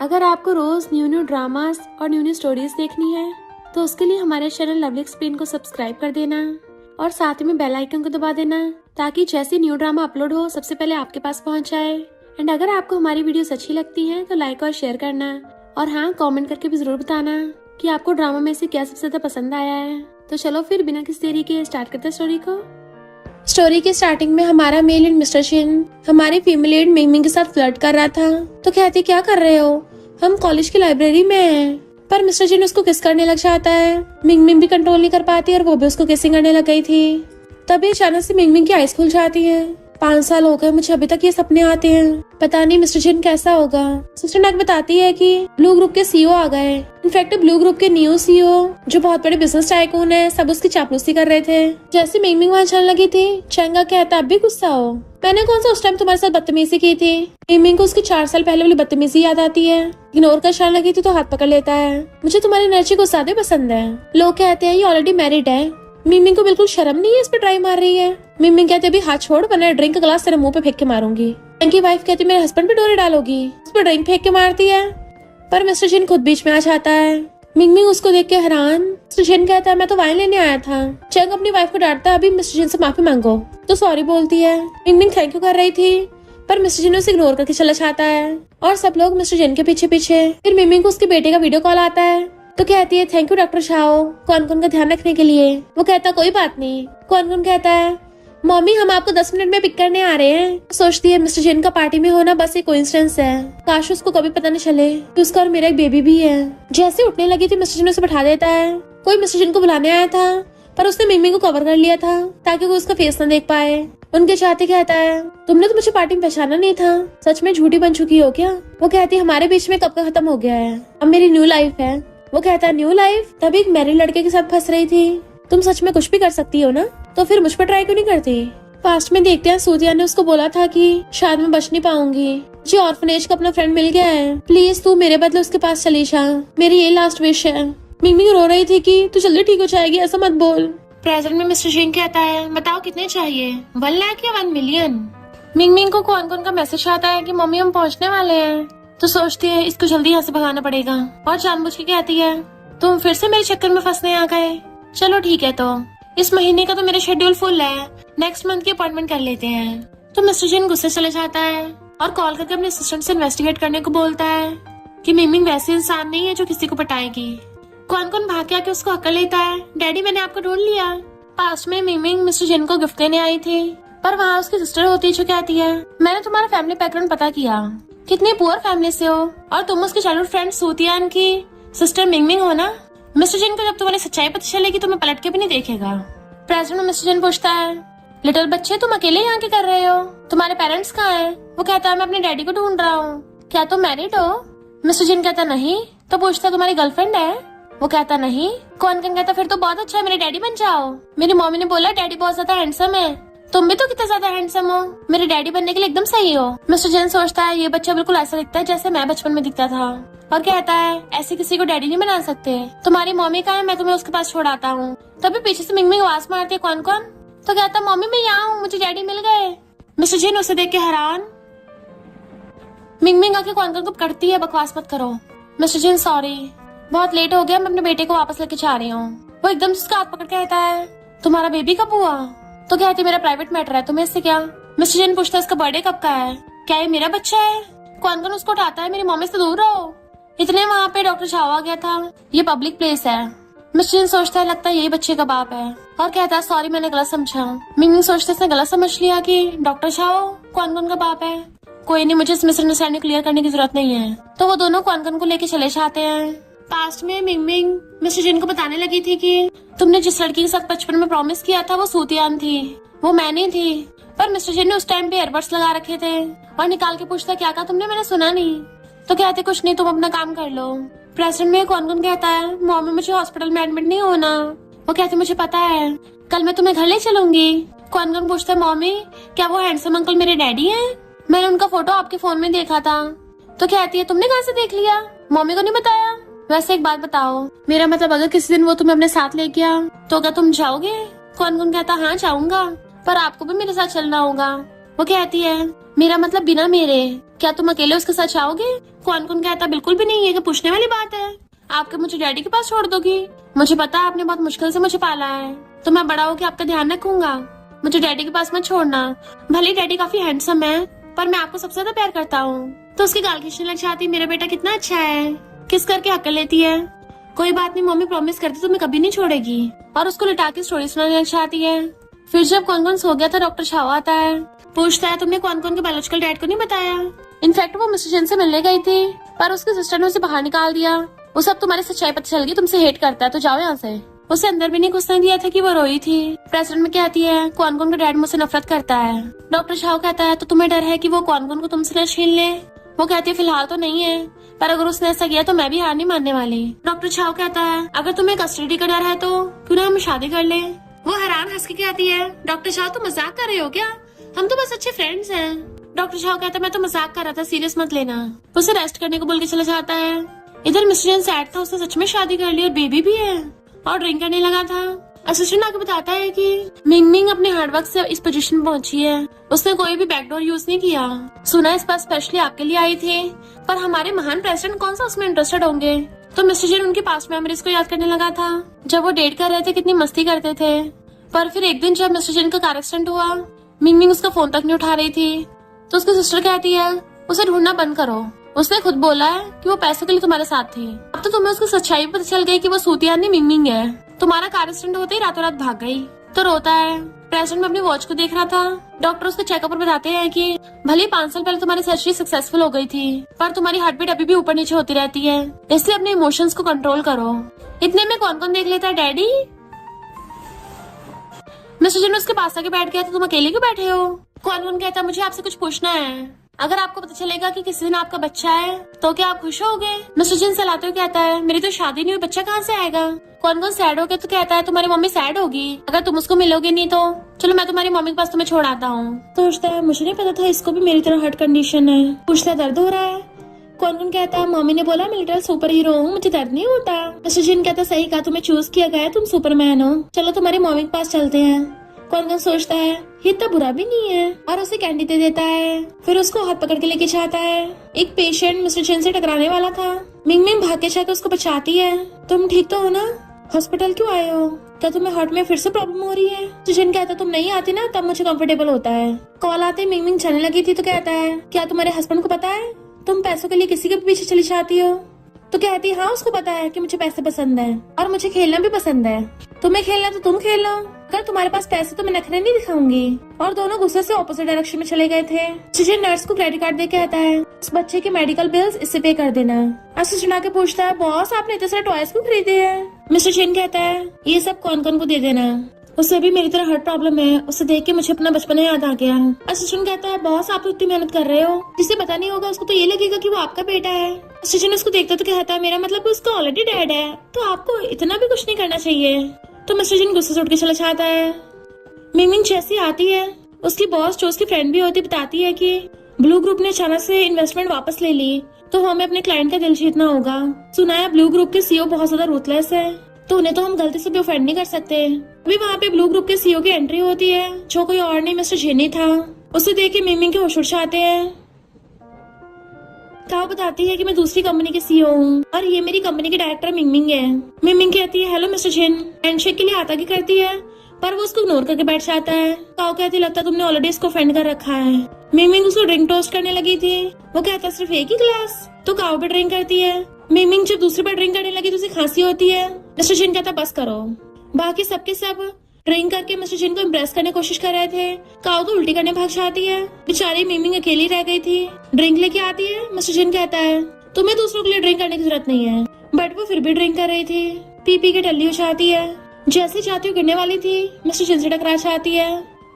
अगर आपको रोज new new dramas और न्यू न्यू स्टोरीज देखनी है तो उसके लिए हमारे चैनल लवली एक्सप्लेन को सब्सक्राइब कर देना और साथ में बेल आइकन को दबा देना ताकि जैसे न्यू ड्रामा अपलोड हो सबसे पहले आपके पास पहुंच जाए। एंड अगर आपको हमारी वीडियोस अच्छी लगती हैं तो लाइक और शेयर करना और हाँ, कमेंट करके भी जरूर बताना कि आपको ड्रामा में से क्या सबसे ज्यादा पसंद आया है। तो चलो फिर बिना किसी देरी के स्टार्ट करते हैं स्टोरी को। स्टोरी के स्टार्टिंग में हमारा मेल लीड मिस्टर शिन हमारी फीमेल लीड मिंगमिंग के साथ फ्लर्ट कर रहा था। तो कहती क्या कर रहे हो, हम कॉलेज की लाइब्रेरी में हैं। पर मिस्टर शिन उसको किस करने लग जाता है। मिंगमिंग भी कंट्रोल नहीं कर पाती और वो भी उसको किसिंग करने लग गई थी। तभी अचानक से मिंगमिंग की आईज खुल जाती है। 5 साल हो गए मुझे अभी तक ये सपने आते हैं, पता नहीं मिस्टर शिन कैसा होगा। सिस्टर नैक बताती है कि ब्लू ग्रुप के सीईओ आ गए। इनफैक्ट ब्लू ग्रुप के न्यू सीईओ जो बहुत बड़े बिजनेस टाइकून है, सब उसकी चापलूसी कर रहे थे। जैसे मिंगमिंग वहाँ चलने लगी थी, चंगा कहता अब भी गुस्सा हो, मैंने कौन सा उस टाइम तुम्हारे साथ बदतमीजी की थी। मिंगमिंग को उसकी 4 साल पहले वाली बदतमीजी याद आती है। इग्नोर कर चलने लगी थी तो हाथ पकड़ लेता है। मुझे तुम्हारी एनर्जी को ज्यादा पसंद है। लोग कहते हैं ये ऑलरेडी मैरिड है। मिंगमिंग को बिल्कुल शर्म नहीं है, इस पे ट्राई मार रही है। मिंगमिंग कहते अभी हाथ छोड़ वरना ड्रिंक का ग्लास तेरे मुंह पे फेंक के मारूंगी। की वाइफ कहती मेरे हस्बैंड पे डोरे डालोगी, उस पर ड्रिंक फेंक के मारती है। पर मिस्टर शिन खुद बीच में आ जाता है। मिंगमिंग उसको देख के हैरान। मिस्टर शिन कहता है मैं तो वाइन लेने आया था। चंग अपनी वाइफ को डांटता है अभी मिस्टर शिन से माफी मांगो, तो सॉरी बोलती है। मिंगमिंग थैंक यू कर रही थी पर मिस्टर जिन उसे इग्नोर करके चला जाता है और सब लोग मिस्टर जिन के पीछे पीछे। फिर मिंगमिंग को उसके बेटे का वीडियो कॉल आता है तो कहती है थैंक यू डॉक्टर शाओ कौन कौन का ध्यान रखने के लिए। वो कहता कोई बात नहीं। कौन कौन कहता है मम्मी हम आपको 10 मिनट में पिक करने आ रहे हैं। सोचती है मिस्टर जिन का पार्टी में होना बस एक कोइंसिडेंस है, काश उसको कभी पता न चले कि उसका और मेरा एक बेबी भी है। जैसे उठने लगी थी मिस्टर जिन उसे बैठा देता है। कोई मिस्टर जिन को बुलाने आया था पर उसने मिंगमिंग को कवर कर लिया था ताकि वो उसका फेस न देख पाए। उनके चाहते कहता है तुमने तो मुझे पार्टी में पहचाना नहीं था, सच में झूठी बन चुकी हो क्या। वो कहती है हमारे बीच में कब का खत्म हो गया है, अब मेरी न्यू लाइफ है। वो कहता है न्यू लाइफ, तभी एक मैरिड लड़के के साथ फंस रही थी। तुम सच में कुछ भी कर सकती हो ना, तो फिर मुझ पर ट्राई क्यों नहीं करती। पास्ट में देखते हैं सूतिया ने उसको बोला था कि शायद मैं बच नहीं पाऊंगी, मुझे ऑर्फनेज का अपना फ्रेंड मिल गया है, प्लीज तू मेरे बदले उसके पास चली जा, मेरी ये लास्ट विश है। मिंगमिंग रो रही थी कि तू जल्दी ठीक हो जाएगी, ऐसा मत बोल। प्रेजेंट में मिस्टर शिन कहता है बताओ कितने चाहिए, 1 लाख या 1 मिलियन। मिंगमिंग को कौन कौन का मैसेज आता है कि मम्मी हम पहुंचने वाले हैं। तो सोचती है इसको जल्दी यहाँ से भगाना पड़ेगा और जानबूझ के कहती है तुम फिर से मेरे चक्कर में फंसने आ गए। चलो ठीक है, तो इस महीने का तो मेरा शेड्यूल फुल है, नेक्स्ट मंथ की अपॉइंटमेंट कर लेते हैं। तो मिस्टर जिन गुस्से चले जाता है और कॉल करके अपने असिस्टेंट से इन्वेस्टिगेट करने को बोलता है कि मिंगमिंग वैसे इंसान नहीं है जो किसी को पटाएगी। कौन कौन भाग के आके उसको अक्ल लेता है डैडी मैंने आपको ढूंढ लिया। पास्ट में मिंगमिंग मिस्टर जिन को गिफ्ट देने आई थी पर वहाँ उसकी सिस्टर होती है जो कहती है मैंने तुम्हारा फैमिली बैकग्राउंड पता किया, कितनी पुअर फैमिली से हो और तुम उसकी चाइल्डहुड फ्रेंड सूतियान की सिस्टर मिंगमिंग हो ना। मिस्टर जिन को जब तुम्हारी सच्चाई पता चलेगी तो मैं पलट के भी नहीं देखेगा। प्रेजेंट में मिस्टर जिन पूछता है लिटिल बच्चे तुम अकेले यहाँ के कर रहे हो, तुम्हारे पेरेंट्स कहाँ हैं। वो कहता है मैं अपने डैडी को ढूंढ रहा हूँ, क्या तुम मैरिड हो। मिस्टर जिन कहता नहीं। तो पूछता तुम्हारी गर्लफ्रेंड है। वो कहता नहीं। कौन कहता फिर तो बहुत अच्छा है, मेरे डैडी बन जाओ। मेरी मम्मी ने बोला डैडी बहुत ज्यादा हैंडसम है, तुम भी तो कितना ज्यादा हैंडसम हो, मेरे डैडी बनने के लिए एकदम सही हो। मिस्टर जैन सोचता है ये बच्चा बिल्कुल ऐसा दिखता है जैसे मैं बचपन में दिखता था और कहता है ऐसे किसी को डैडी नहीं बना सकते, तुम्हारी मम्मी कहाँ है, मैं तुम्हें उसके पास छोड़ आता हूँ। तभी पीछे से मिंगमिंग आवाज मारती है कौन कौन। तो कहता मम्मी मैं यहाँ हूँ, मुझे डैडी मिल गए। मिस्टर जैन उसे देख के हैरान। मिंगमिंग आके कौन को पकड़ती है बकवास मत करो। मिस्टर जैन सॉरी बहुत लेट हो गया, मैं अपने बेटे को वापस लेके जा रही हूँ। वो एकदम उसका हाथ पकड़ के कहता है तुम्हारा बेबी कब हुआ। तो कहती मेरा प्राइवेट मैटर है, तुम्हें इससे क्या। मिस्टर जैन पूछता है इसका बर्थडे कब का है, क्या ये मेरा बच्चा है। कौन उसको उठाता है मेरी मम्मी से दूर रहो। इतने वहाँ पे डॉक्टर शाओ आ गया था, ये पब्लिक प्लेस है। मिस्टर जैन सोचता है लगता है यही बच्चे का बाप है और कहता है सॉरी मैंने गलत समझा। मिंगमिंग सोचता है इसने गलत समझ लिया कि डॉक्टर शाओ कौन का बाप है। कोई नहीं, मुझे इस मिसअंडरस्टैंडिंग क्लियर करने की जरूरत नहीं है। तो वो दोनों कौन को लेके चले जाते हैं। पास्ट में मिंगमिंग मिस्टर जिन को बताने लगी थी कि तुमने जिस लड़की के साथ बचपन में प्रॉमिस किया था वो सूतियान थी, वो मैं नहीं थी। पर मिस्टर जिन ने उस टाइम पे एयरबड्स लगा रखे थे और निकाल के पूछता क्या कहा तुमने, मैंने सुना नहीं। तो कहते कुछ नहीं, तुम अपना काम कर लो। प्रेसिडेंट में कौन कहता है मम्मी मुझे हॉस्पिटल में एडमिट नहीं होना। वो कहते मुझे पता है, कल मैं तुम्हें घर ले चलूंगी। कौन पूछता है मम्मी क्या वो हैंडसम अंकल मेरे डैडी हैं, मैंने उनका फोटो आपके फोन में देखा था। तो कहती है तुमने कहाँ से देख लिया, मम्मी को नहीं बताया। वैसे एक बात बताओ, मेरा मतलब अगर किसी दिन वो तुम्हें अपने साथ ले गया तो क्या तुम जाओगे। कौन कहता हाँ जाऊंगा, पर आपको भी मेरे साथ चलना होगा। वो कहती है मेरा मतलब बिना मेरे, क्या तुम अकेले उसके साथ जाओगे? कौन कौन कहता बिल्कुल भी नहीं, है कि पूछने वाली बात है। आपके मुझे डैडी के पास छोड़ दोगी? मुझे पता है आपने बहुत मुश्किल से मुझे पाला है, तो मैं बड़ा होकर आपका ध्यान रखूंगा। मुझे डैडी के पास मत छोड़ना। भले डैडी काफी हैंडसम है, पर मैं आपको सबसे ज्यादा प्यार करता हूँ। तो उसकी गाल खींचने लग जाती, मेरा बेटा कितना अच्छा है, किस करके हक लेती है। कोई बात नहीं मम्मी, प्रॉमिस करती तुम्हें कभी नहीं छोड़ेगी। और उसको लिटा के स्टोरी सुनाने लग जाती है। फिर जब कौन कौन सो गया था, डॉक्टर छाव आता है, पूछता है तुमने कौन कौन के बायोलॉजिकल डैड को नहीं बताया? इनफैक्ट वो मिस्टर जैन से मिलने गई थी, पर उसके सिस्टर ने उसे बाहर निकाल दिया। वो सब तुम्हारी सच्चाई पता चल गई, तुमसे हेट करता है, तो जाओ यहाँ से। उसे अंदर भी नहीं घुसने दिया था कि वो रोई थी। प्रेसिडेंट में कहती है कौन कौन का डैड मुझसे नफरत करता है। डॉक्टर शाह कहता है तो तुम्हें डर है कि वो कौन कौन को तुमसे न छीन ले? वो कहती है फिलहाल तो नहीं है, पर अगर उसने ऐसा किया तो मैं भी हार नहीं मानने वाली। डॉक्टर शाह कहता है अगर तुम्हें कस्टडी का डर है तो क्यों ना हम शादी कर ले। वो हैरान हंस के कहती है डॉक्टर शाह तुम मजाक कर रहे हो क्या? हम तो बस अच्छे फ्रेंड्स हैं। डॉक्टर शाह कहता है मैं तो मजाक कर रहा था, सीरियस मत लेना। उसे रेस्ट करने को बोल के चला जाता है। इधर मिस्टर जैन सैड था, उसने सच में शादी कर ली और बेबी भी है और ड्रिंक करने लगा था। असिस्टेंट आके बताता है कि मिंग मिंग अपने हार्डवर्क से इस पोजीशन में पहुंची है, उसने कोई भी बैकडोर यूज नहीं किया। सुना इस बार स्पेशली आपके लिए आई थी, पर हमारे महान प्रेसिडेंट कौन सा उसमें इंटरेस्टेड होंगे। तो मिस्टर जैन उनकी पास्ट मेमोरीज को याद करने लगा था, जब वो डेट कर रहे थे कितनी मस्ती करते थे। पर फिर एक दिन जब मिस्टर जैन का कार एक्सीडेंट हुआ, मिंग मिंग उसका फोन तक नहीं उठा रही थी, तो उसकी सिस्टर कहती है उसे ढूंढना बंद करो, उसने खुद बोला है कि वो पैसों के लिए तुम्हारे साथ थी। अब तो तुम्हें उसकी सच्चाई पता चल गई कि वो सूतिया नहीं मिंग मिंग है। तुम्हारा कार एक्सीडेंट होते ही रातों रात भाग गई। तो रोता है। प्रेसिडेंट में अपनी वॉच को देख रहा था। डॉक्टर उसके चेकअप पर बताते हैं कि भले 5 साल पहले तुम्हारी सर्जरी सक्सेसफुल हो गई थी, पर तुम्हारी हार्ट बीट अभी भी ऊपर नीचे होती रहती है, इसलिए अपने इमोशंस को कंट्रोल करो। इतने में कौन कौन देख लेता है डैडी। मिस्टर जैन उसके पास आके बैठ गया, तो तुम अकेले क्यों बैठे हो? कौन कौन कहता मुझे आपसे कुछ पूछना है। अगर आपको पता चलेगा कि किसी दिन आपका बच्चा है तो क्या आप खुश होगे? मिस्टर जैन सलाते हुए कहता है मेरी तो शादी नहीं हुई, बच्चा कहाँ से आएगा? कौन कौन सैड हो गया? तो कहता है तुम्हारी मम्मी सैड होगी अगर तुम उसको मिलोगे नहीं, तो चलो मैं तुम्हारी मम्मी के पास तुम्हें छोड़ आता हूँ। तो सोचता है मुझे नहीं पता था इसको भी मेरी तरह हार्ट कंडीशन है। पूछता है दर्द हो रहा है? कौन कौन कहता है मम्मी ने बोला मैं लिटिल सुपर हीरो हूँ, मुझे दर्द नहीं होता। मिस्टर जैन कहता सही कहा, तुम्हें चूज किया गया, तुम सुपरमैन हो, चलो तुम्हारी मम्मी के पास चलते हैं। कौन कौन सोचता है ये इतना बुरा भी नहीं है, और उसे कैंडी दे देता है। फिर उसको हाथ पकड़ के लेके जाता है। एक पेशेंट मिस्टर जैन से टकराने वाला था, मिंग मिंग भाग के जाकर उसको बचाती है। तुम ठीक तो हो ना? हॉस्पिटल क्यों आए हो? क्या तुम्हें हार्ट में फिर से प्रॉब्लम हो रही है? मिस्टर जैन कहता तुम नहीं आती ना तब मुझे कंफर्टेबल होता है। कॉल आते मिंग मिंग चलने लगी थी, तो कहता है क्या तुम्हारे हस्बैंड को पता है तुम पैसों के लिए किसी के पीछे चली जाती हो? तो कहती है हाँ उसको पता है कि मुझे पैसे पसंद है और मुझे खेलना भी पसंद है। तुम्हें खेलना तो तुम खेल लो, अगर तुम्हारे पास पैसे तो मैं नखरे नहीं दिखाऊंगी। और दोनों गुस्से से ऑपोजिट डायरेक्शन में चले गए थे। असिस्टेंट नर्स को क्रेडिट कार्ड दे के आता है उस बच्चे के मेडिकल बिल्स इससे पे कर देना। असिस्टेंट आके पूछता है बॉस आपने इतने सारे टॉयज क्यों खरीदे हैं? मिस्टर चेन कहता है ये सब कौन कौन को दे देना, उसे भी मेरी तरह हार्ट प्रॉब्लम है, उसे देख के मुझे अपना बचपन याद आ गया। असिस्टेंट कहता है बॉस आप इतनी मेहनत कर रहे हो, जिसे पता नहीं होगा उसको तो ये लगेगा कि वो आपका बेटा है। असिस्टेंट उसको देखता तो कहता है मेरा मतलब उसका ऑलरेडी डैड है, तो आपको इतना भी कुछ नहीं करना चाहिए। तो मिस्टर जैन गुस्से से उठ के चला जाता है। मिंग मिंग जैसी आती है, उसकी बॉस जो उसकी फ्रेंड भी होती बताती है कि ब्लू ग्रुप ने अचानक से इन्वेस्टमेंट वापस ले ली, तो हमें अपने क्लाइंट का दिल जीतना होगा। सुना है ब्लू ग्रुप के सीईओ बहुत ज्यादा रूथलेस है, तो उन्हें तो हम गलती से भी ऑफेंड नहीं कर सकते। अभी वहाँ पे ब्लू ग्रुप के सीईओ की एंट्री होती है, जो कोई और नहीं मिस्टर जेनी था। उसे देख के मिंग मिंग के होश उड़ जाते हैं। काओ बताती है कि मैं दूसरी कंपनी के सीईओ हूँ और ये मेरी कंपनी के डायरेक्टर मिंग मिंग है। मिंग मिंग कहती है हेलो मिस्टर जेन, हैंडशेक के लिए आता की करती है, पर वो उसको इग्नोर करके बैठ जाता है। काओ कहती लगता तुमने ऑलरेडी इसको ऑफेंड कर रखा है। मिंग मिंग उसको ड्रिंक टोस्ट करने लगी थी, वो कहता सिर्फ एक ही ग्लास, तो काओ भी ड्रिंक करती है। मिंग मिंग जब दूसरी बार ड्रिंक करने लगी तो उसे खांसी होती है। मिस्टर जेन कहता बस करो। बाकी सबके सब ड्रिंक करके मिस्टर जेन को इम्प्रेस करने की कोशिश कर रहे थे। काओ तो उल्टी करने भाग जाती है। बेचारी मिंग मिंग अकेली रह गई थी। ड्रिंक लेके आती है। मिस्टर जेन कहता है तुम्हें दूसरों के लिए ड्रिंक करने की जरूरत नहीं है, बट वो फिर भी ड्रिंक कर रही थी। पी पी के टल्ली हो जाती है। जैसे जाती हुई गिरने वाली थी, मिस्टर जेन से टकरा जाती है।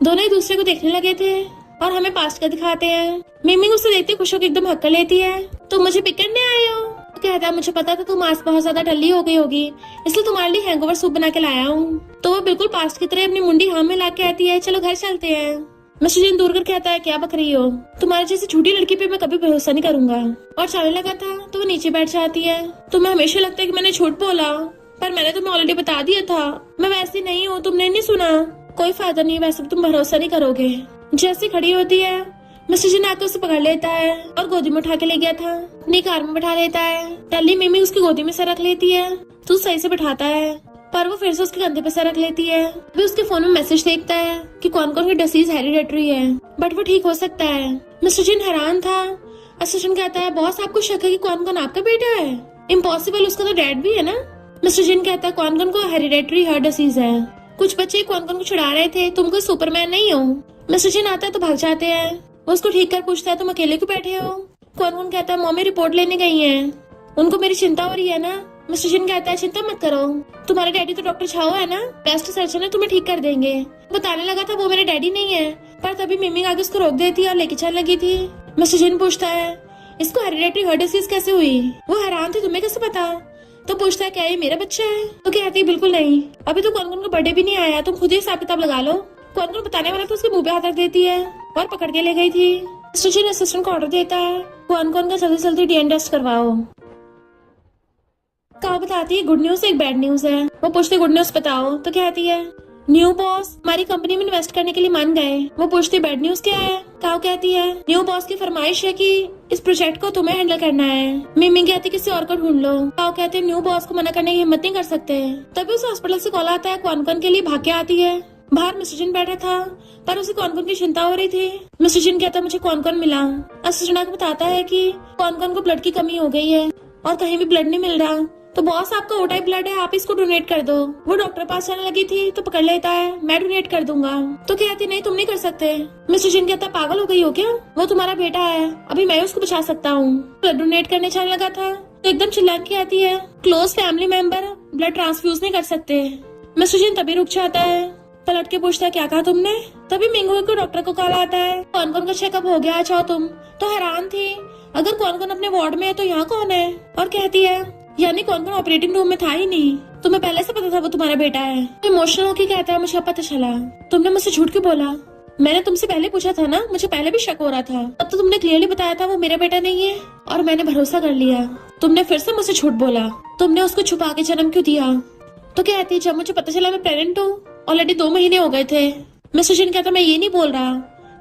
दोनों एक दूसरे को देखने लगे थे और हमें पास्ट का दिखाते हैं। मिंग मिंग उसे देखते खुश होकर एकदम हक्का लेती है। तुम मुझे पिक करने आए हो? कहता है मुझे पता था तुम आज बहुत ज्यादा ठल्ली हो गई होगी, इसलिए तुम्हारे लिए हैंगओवर सूप बना के लाया हूँ। तो वो बिल्कुल पास्ट की तरह अपनी मुंडी हाँ में ला के आती है, चलो घर चलते हैं। मिस्टर जेन दूर कर कहता है क्या बक रही हो, तुम्हारे जैसी झूठी लड़की पे मैं कभी भरोसा नहीं करूंगा। और चलने लगा था तो वो नीचे बैठ जाती है। तुम्हें हमेशा लगता है कि मैंने झूठ बोला, पर मैंने तुम्हें ऑलरेडी बता दिया था मैं वैसी नहीं हूँ, तुमने नहीं सुना। कोई फायदा नहीं, वैसे तुम भरोसा नहीं करोगे। जैसी खड़ी होती है मिस्टर जिन आकर उसे पकड़ लेता है और गोदी में उठा के ले गया था, अपनी कार में बैठा लेता है। टल्ली मिमी उसकी गोदी में सर रख लेती है तो सही से बैठाता है, पर वो फिर से उसके कंधे पे सर रख लेती है। अभी उसके फोन में मैसेज देखता है कि कौन कौन की डिसीज हेरिडेटरी है, बट वो ठीक हो सकता है। मिस्टर जिन हैरान था। असिस्टेंट कहता है, बॉस आपको शक है कि कौन कौन आपका बेटा है? इम्पॉसिबल, उसका तो डैड भी है ना। मिस्टर जिन कहता है, कौन कौन को हेरिडेटरी हार्ट डिसीज है। कुछ बच्चे कौन कौन को छुड़ा रहे थे, तुम कोई सुपरमैन नहीं हो। मिस्टर जिन आता है तो भाग जाते हैं। वो उसको ठीक कर पूछता है, तुम अकेले क्यों बैठे हो? कौन कौन कहता है, मम्मी रिपोर्ट लेने गई है, उनको मेरी चिंता हो रही है ना। मिस्टर जिन कहता है, चिंता मत करो, तुम्हारे डैडी तो डॉक्टर छाओ है ना, बेस्ट सर्जन है, तुम्हें ठीक कर देंगे। बताने लगा था वो मेरे डैडी नहीं है, पर तभी मिमी आगे उसको रोक देती है और लेके चलने लगी थी। मिस्टर जिन पूछता है, इसको हेरिडेटरी हार्ट डिसीज कैसे हुई? वो हैरान थी, तुम्हें कैसे पता? तो पूछता है, क्या ये मेरा बच्चा है? तो कहती है, बिल्कुल नहीं, अभी तो कौन कौन का बर्थडे भी नहीं आया, तुम खुद ही हिसाब किताब लगा लो। कौन कौन बताने वाला तो उसके मुंह पे हाथ रख देती है और पकड़ के ले गई थी। मिस्टर जिन असिस्टेंट को ऑर्डर देता है, कौन कौन का जल्दी जल्दी डीएनए टेस्ट करवाओ। काव बताती है, गुड न्यूज एक बैड न्यूज है। वो पूछती, गुड न्यूज बताओ। तो कहती है, न्यू बॉस हमारी कंपनी में इन्वेस्ट करने के लिए मान गए। वो पूछती, बैड न्यूज क्या है? काव कहती है, न्यू बॉस की फरमाइश है कि इस प्रोजेक्ट को तुम्हें हैंडल करना है। मिमी कहती, किसी और को ढूंढ लो। काव कहते हैं, न्यू बॉस को मना करने की हिम्मत नहीं कर सकते। तभी उस हॉस्पिटल से कॉल आता है, कौन कौन के लिए भाग के आती है। बाहर मिस्टर जिन बैठा था, पर उसे कौन कौन की चिंता हो रही थी। मिस्टर जिन कहता, मुझे कौन कौन मिला। असिस्टेंट को बताता है कि कौन कौन को ब्लड की कमी हो गई है और कहीं भी ब्लड नहीं मिल रहा। तो बॉस, आपका ओ टाइप ब्लड है, आप इसको डोनेट कर दो। वो डॉक्टर पास जाने लगी थी तो पकड़ लेता है, मैं डोनेट कर दूंगा। तो कहती, नहीं तुम नहीं कर सकते। मिस्टर जिन कहता, पागल हो गई हो क्या? वो तुम्हारा बेटा है, अभी मैं उसको बचा सकता हूँ। ब्लड डोनेट करने चलने लगा था तो एकदम चिल्ला के आती है, close family member blood transfuse नहीं कर सकते। मिस्टर जिन तभी रुक जाता है, पलट के पूछता है, क्या कहा तुमने? तभी मिंगू को डॉक्टर को कॉल आता है, कौन कौन का चेकअप हो गया, चाहो तुम। तो हैरान थी, अगर कौन कौन अपने वार्ड में है तो यहाँ कौन है? और कहती है, यानी कौन कौन ऑपरेटिंग रूम में था ही नहीं, तुम्हें पहले से पता था वो तुम्हारा बेटा है। इमोशनल होके कहता है, मुझे अब पता चला, तुमने मुझसे झूठ क्यों बोला? मैंने तुमसे पहले पूछा था ना, मुझे पहले भी शक हो रहा था, अब तो तुमने क्लियरली बताया था वो मेरा बेटा नहीं है और मैंने भरोसा कर लिया। तुमने फिर से मुझसे झूठ बोला, तुमने उसको छुपा के जन्म क्यों दिया? तो कहती है, जब मुझे पता चला मैं प्रेग्नेंट हूँ, ऑलरेडी 2 महीने हो गए थे। मिस्टर जिन कहता, मैं ये नहीं बोल रहा,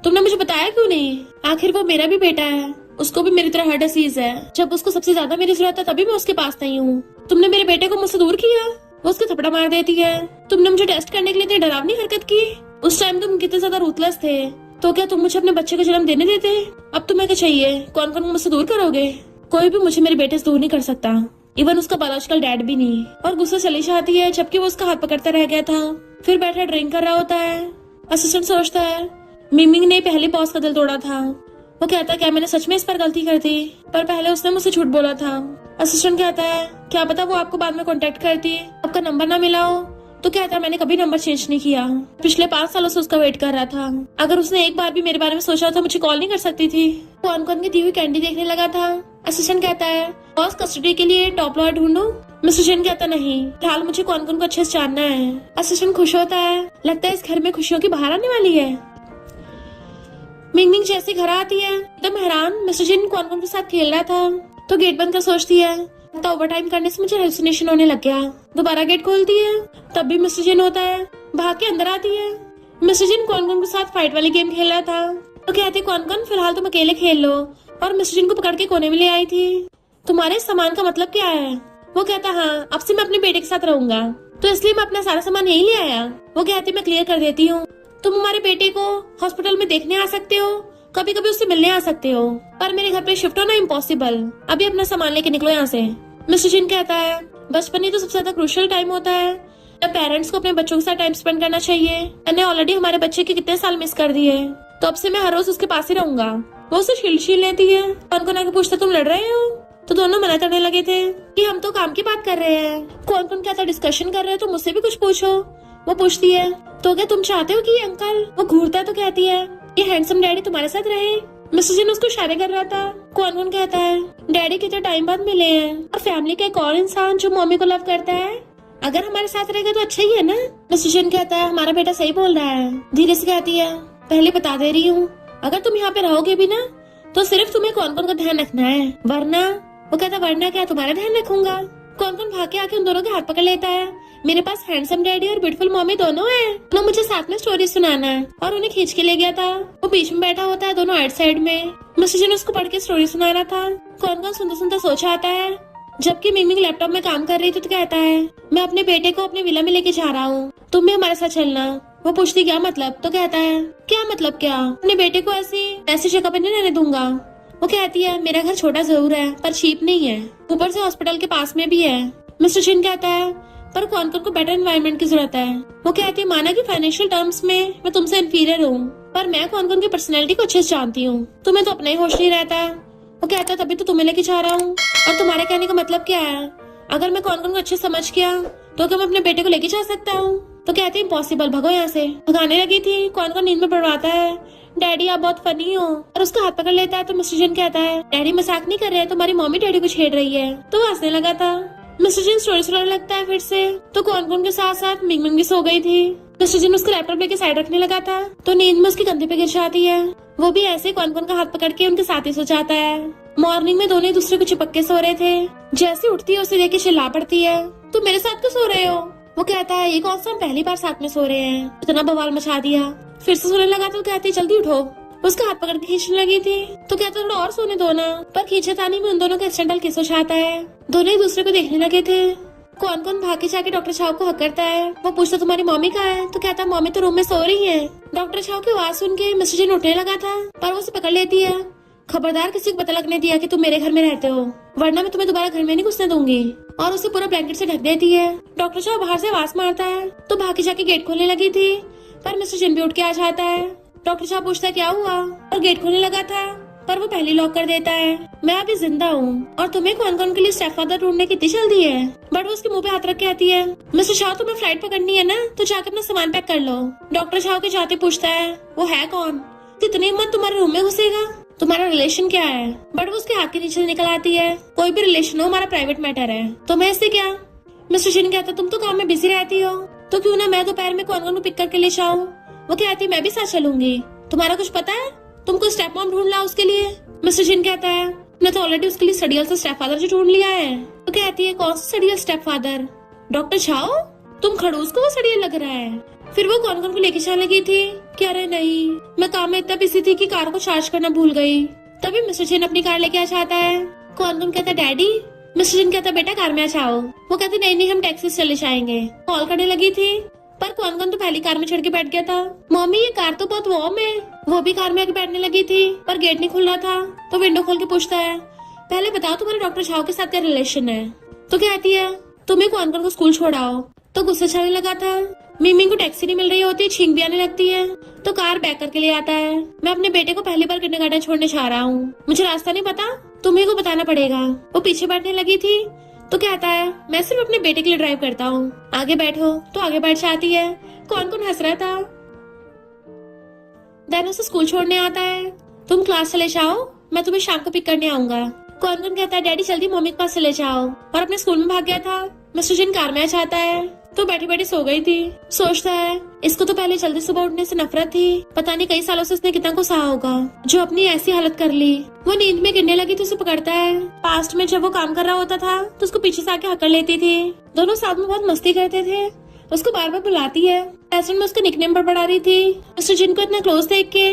तुमने मुझे बताया क्यों नहीं? आखिर वो मेरा भी बेटा है, उसको भी मेरी तरह हार्ट डिसीज है, जब उसको सबसे ज्यादा मेरी जरूरत है तभी मैं उसके पास नहीं हूँ। तुमने मेरे बेटे को मुझसे दूर किया, वो उसको थपड़ा मार देती है। तुमने मुझे टेस्ट करने के लिए इतनी डरावनी हरकत की, उस टाइम तुम कितने ज्यादा रूथलेस थे, तो क्या तुम मुझे अपने बच्चे को जन्म देने देते? अब तुम्हें क्या चाहिए? कौन कौन मुझसे दूर करोगे? कोई भी मुझे मेरे बेटे से दूर नहीं कर सकता, इवन उसका बायोलॉजिकल डैड भी नहीं। और गुस्सा चली जाती है, जबकि वो उसका हाथ पकड़ता रह गया था। फिर बैठा ड्रिंक कर रहा होता है। असिस्टेंट सोचता है, मिमी ने पहले बॉस का दिल तोड़ा था। वो कहता है, क्या मैंने सच में इस पर गलती कर दी? पर पहले उसने मुझसे झूठ बोला था। असिस्टेंट कहता है, क्या पता वो आपको बाद में कांटेक्ट करती, आपका नंबर ना मिला हो। तो कहता है, मैंने कभी नंबर चेंज नहीं किया, पिछले 5 सालों से उसका वेट कर रहा था। अगर उसने एक बार भी मेरे बारे में सोचा तो मुझे कॉल नहीं कर सकती थी। कौन कौन की दी हुई कैंडी देखने लगा था। असिस्टेंट कहता है, बॉस कस्टडी के लिए टॉप लॉयर ढूंढूं? मिस्टर जिन कहता, नहीं, फिलहाल मुझे कौन कौन को अच्छे से जानना है। असिस्टेंट खुश होता है, लगता है इस घर में खुशियों की बहार आने वाली है। मिंग जैसे घर आती है, एकदम हैरान। मिस्टर जिन कौन कौन के साथ खेल रहा था तो गेट बंद कर सोचती है, तो ओवर टाइम करने से मुझे हेलुसिनेशन होने लग गया। दोबारा गेट खोलती है, तब भी मिस्टर जिन होता है, भाग के अंदर आती है। मिस्टर जिन कौन कौन के साथ फाइट वाली गेम खेल रहा था तो कहती, कौन कौन फिलहाल तुम अकेले खेल लो, और मिस्टर जिन को पकड़ के कोने में ले आई थी। तुम्हारे सामान का मतलब क्या है? वो कहता, हाँ, अब से मैं अपने बेटे के साथ रहूंगा, तो इसलिए मैं अपना सारा सामान यही ले आया। वो कहती, मैं क्लियर कर देती हूँ, तुम हमारे बेटे को हॉस्पिटल में देखने आ सकते हो, कभी कभी उससे मिलने आ सकते हो, पर मेरे घर पे शिफ्ट होना इम्पॉसिबल। अभी अपना सामान लेके निकलो यहाँ से। मिस्टर जिन कहता है, बचपन ही तो सबसे ज्यादा क्रूशियल टाइम होता है, जब पेरेंट्स को अपने बच्चों के साथ टाइम स्पेंड करना चाहिए। मैंने ऑलरेडी हमारे बच्चे के कितने साल मिस कर दिए, तो अब से मैं हर रोज उसके पास ही रहूंगा। वो उसे छील लेती है। कौन कौन आके पूछता, तुम लड़ रहे हो? तो दोनों मना करने लगे थे कि हम तो काम की बात कर रहे हैं। कौन कौन कहता, डिस्कशन कर रहे हो तो मुझसे भी कुछ पूछो। वो पूछती है, तो क्या तुम चाहते हो कि ये अंकल? वो घूरता है तो कहती है, ये हैंडसम डैडी तुम्हारे साथ रहे। मिस्टर जिन उसको इशारे कर रहा था। कौन कौन कहता है, डैडी कितने टाइम बाद मिले हैं, और फैमिली का एक और इंसान जो मम्मी को लव करता है, अगर हमारे साथ रहेगा तो अच्छा ही है ना। मिस्टर जिन कहता है, हमारा बेटा सही बोल रहा है। धीरे से कहती है, पहले बता दे रही हूँ, अगर तुम यहाँ पे रहोगे भी ना तो सिर्फ तुम्हें कौन कौन का ध्यान रखना है, वरना। वो कहता, वरना क्या, तुम्हारा ध्यान रखूंगा। कौन कौन भाग के आके उन दोनों के हाथ पकड़ लेता है। मेरे पास हैंडसम डैडी और ब्यूटीफुल मम्मी दोनों है, तो मुझे साथ में स्टोरी सुनाना है। और उन्हें खींच के ले गया था। वो बीच में बैठा होता है, दोनों आउट साइड में। मिस्टर जिन उसको पढ़ के स्टोरी सुना रहा था। कौन कौन सुनता सुनता सोचा आता है। जबकि मिंग लैपटॉप में काम कर रही थी तो कहता है, मैं अपने बेटे को अपने विला में लेके जा रहा हूँ, तुम भी हमारे साथ चलना। वो पूछती क्या मतलब, तो कहता है क्या मतलब क्या, अपने बेटे को ऐसी जगह पर नहीं रहने दूंगा। वो कहती है मेरा घर छोटा जरूर है पर चीप नहीं है, ऊपर से हॉस्पिटल के पास में भी है। मिस्टर चिन कहता है पर कौन को बेटर एनवायरनमेंट की जरूरत है। वो कहती है माना कि फाइनेंशियल टर्म्स में मैं तुमसे इन्फीरियर हूँ, पर मैं कौन की पर्सनैलिटी को अच्छे से जानती हूँ, तुम्हें तो अपना ही होश नहीं रहता। वो कहता है तभी तो तुम्हें लेके जा रहा हूँ। और तुम्हारे कहने का मतलब क्या है, अगर मैं कौन को अच्छे समझ गया तो क्या मैं अपने बेटे को लेके जा सकता हूँ। तो कहती है इम्पॉसिबल, भगो यहाँ से। भगाने लगी थी, कौन नींद में पड़वाता है, डैडी आप बहुत फनी हो, और उसका हाथ पकड़ लेता है। तो मिस्टर जिन कहता है डैडी मजाक नहीं कर रहे हैं, तुम्हारी मम्मी डैडी को छेड़ रही है। तो वो हंसने लगा था। मिस्टर जिन स्टोरी सुनाने लगता है फिर से। तो कौन के साथ साथ मिंग भी सो गई थी। मिस्टर जिन उसका लैपटॉप लेके साइड रखने लगा था तो नींद में उसके कंधे पे गिर जाती है। वो भी ऐसे कौन का हाथ पकड़ के उनके साथ ही सो जाता है। मॉर्निंग में दोनों एक दूसरे को चिपक के सो रहे थे। जैसे उठती है उसे देख के चिल्ला पड़ती है, तुम मेरे साथ क्यों सो रहे हो। वो कहता है ये कौन सा हम पहली बार साथ में सो रहे हैं, इतना बवाल मचा दिया। फिर से सोने लगा तो कहती है जल्दी उठो। उसका हाथ पकड़ के खींचने लगी थी तो कहता थोड़ा और सोने दो ना, पर खींचतानी में उन दोनों का एक्सीडेंटल किस हो जाता है। दोनों एक दूसरे को देखने लगे थे। कौन भाग के जाके डॉक्टर छाव को हक करता है। वो पूछता तुम्हारी मम्मी कहाँ है, तो कहता मम्मी तो रूम में सो रही है। डॉक्टर छाव की आवाज सुन के मिस्टर जिन उठने लगा था पर वो उसे पकड़ लेती है। खबरदार किसी को पता लगने दिया कि तुम मेरे घर में रहते हो, वरना मैं तुम्हें दोबारा घर में नहीं घुसने दूंगी। और उसे पूरा ब्लैंकेट से ढक देती है। डॉक्टर छाव बाहर से आवाज मारता है तो भाग के जाके गेट खोलने लगी थी पर मिस्टर जिन भी उठ के आ जाता है। डॉक्टर छाव पूछता है क्या हुआ, और गेट खोलने लगा था पर वो पहले लॉक कर देता है। मैं अभी जिंदा हूँ और तुम्हें कौन के लिए स्टेपफादर ढूंढने की इतनी जल्दी है। बट वो उसके मुंह पे हाथ रख के आती है, मिस्टर शाह तुम्हें फ्लाइट पकड़नी है ना, तो जाकर अपना सामान पैक कर लो। डॉक्टर शाह के जाते पूछता है वो है कौन, कितनी हिम्मत तुम्हारे रूम में घुसेगा, तुम्हारा रिलेशन क्या है। बट वो उसके हाथ के नीचे निकल आती है, कोई भी रिलेशन हो हमारा प्राइवेट मैटर है, तुम्हें इससे क्या। मिस्टर शिन कहता तुम तो काम में बिजी रहती हो, तो क्यों ना मैं दोपहर में कौन को पिक करके ले जाऊँ। वो कहती मैं भी साथ चलूंगी, तुम्हारा कुछ पता है, तुमको स्टेप मॉम ढूंढ ला उसके लिए। मिस्टर जिन कहता है मैं तो ऑलरेडी उसके लिए सड़ियल से स्टेप फादर जो ढूंढ लिया है। तो कहती है कौन सा सड़ियल स्टेप फादर। डॉक्टर छाओ तुम खड़ूस को वो सड़ियल लग रहा है। फिर वो कौन को लेके जाने लगी थी क्या, अरे नहीं मैं काम में इतना बिजी थी कि कार को चार्ज करना भूल गई। तभी मिस्टर जिन अपनी कार लेके आ जाता है। कौन कहता है डैडी। मिस्टर जिन कहता बेटा कार में आ जाओ। वो कहते नहीं हम टैक्सी से चले जाएंगे। कॉल करने लगी थी पर कौन तो पहली कार में चढ़ के बैठ गया था। मम्मी ये कार तो बहुत वार्म है। वो भी कार में आके बैठने लगी थी पर गेट नहीं खुल रहा था तो विंडो खोल के पूछता है पहले बताओ तुम्हारे डॉक्टर छाव के साथ क्या रिलेशन है। तो कहती है तुम्हें कौन को स्कूल छोड़ाओ। तो गुस्सा छाने लगा था। मिमी को टैक्सी नहीं मिल रही होती, छींक भी आने लगती है तो कार बैक करके ले आता है। मैं अपने बेटे को पहली बार किंडरगार्टन छोड़ने जा रहा हूँ, मुझे रास्ता नहीं पता, तुम्हें को बताना पड़ेगा। वो पीछे बैठने लगी थी तो कहता है मैं सिर्फ अपने बेटे के लिए ड्राइव करता हूँ, आगे बैठो। तो आगे बैठ जाती है। कौन हंस रहा था। देन उसे स्कूल छोड़ने आता है। तुम क्लास चले जाओ, मैं तुम्हें शाम को पिक करने आऊंगा। कौन कहता है डैडी जल्दी मम्मी के पास चले जाओ, और अपने स्कूल में भाग गया था। मिस्टर जिन कार में आ जाता है तो बैठी बैठी सो गई थी। सोचता है इसको तो पहले जल्दी सुबह उठने से नफरत थी, पता नहीं कई सालों से इसने कितना को सहा होगा जो अपनी ऐसी हालत कर ली। वो नींद में गिरने लगी तो उसे पकड़ता है। पास्ट में जब वो काम कर रहा होता था तो उसको पीछे से आके हकड़ लेती थी। दोनों साथ में बहुत मस्ती करते थे। उसको बार बार बुलाती है। रेस्टोरेंट में उसका निकनेम बड़ा रही थी। मिस्टर जिन को इतना क्लोज देख के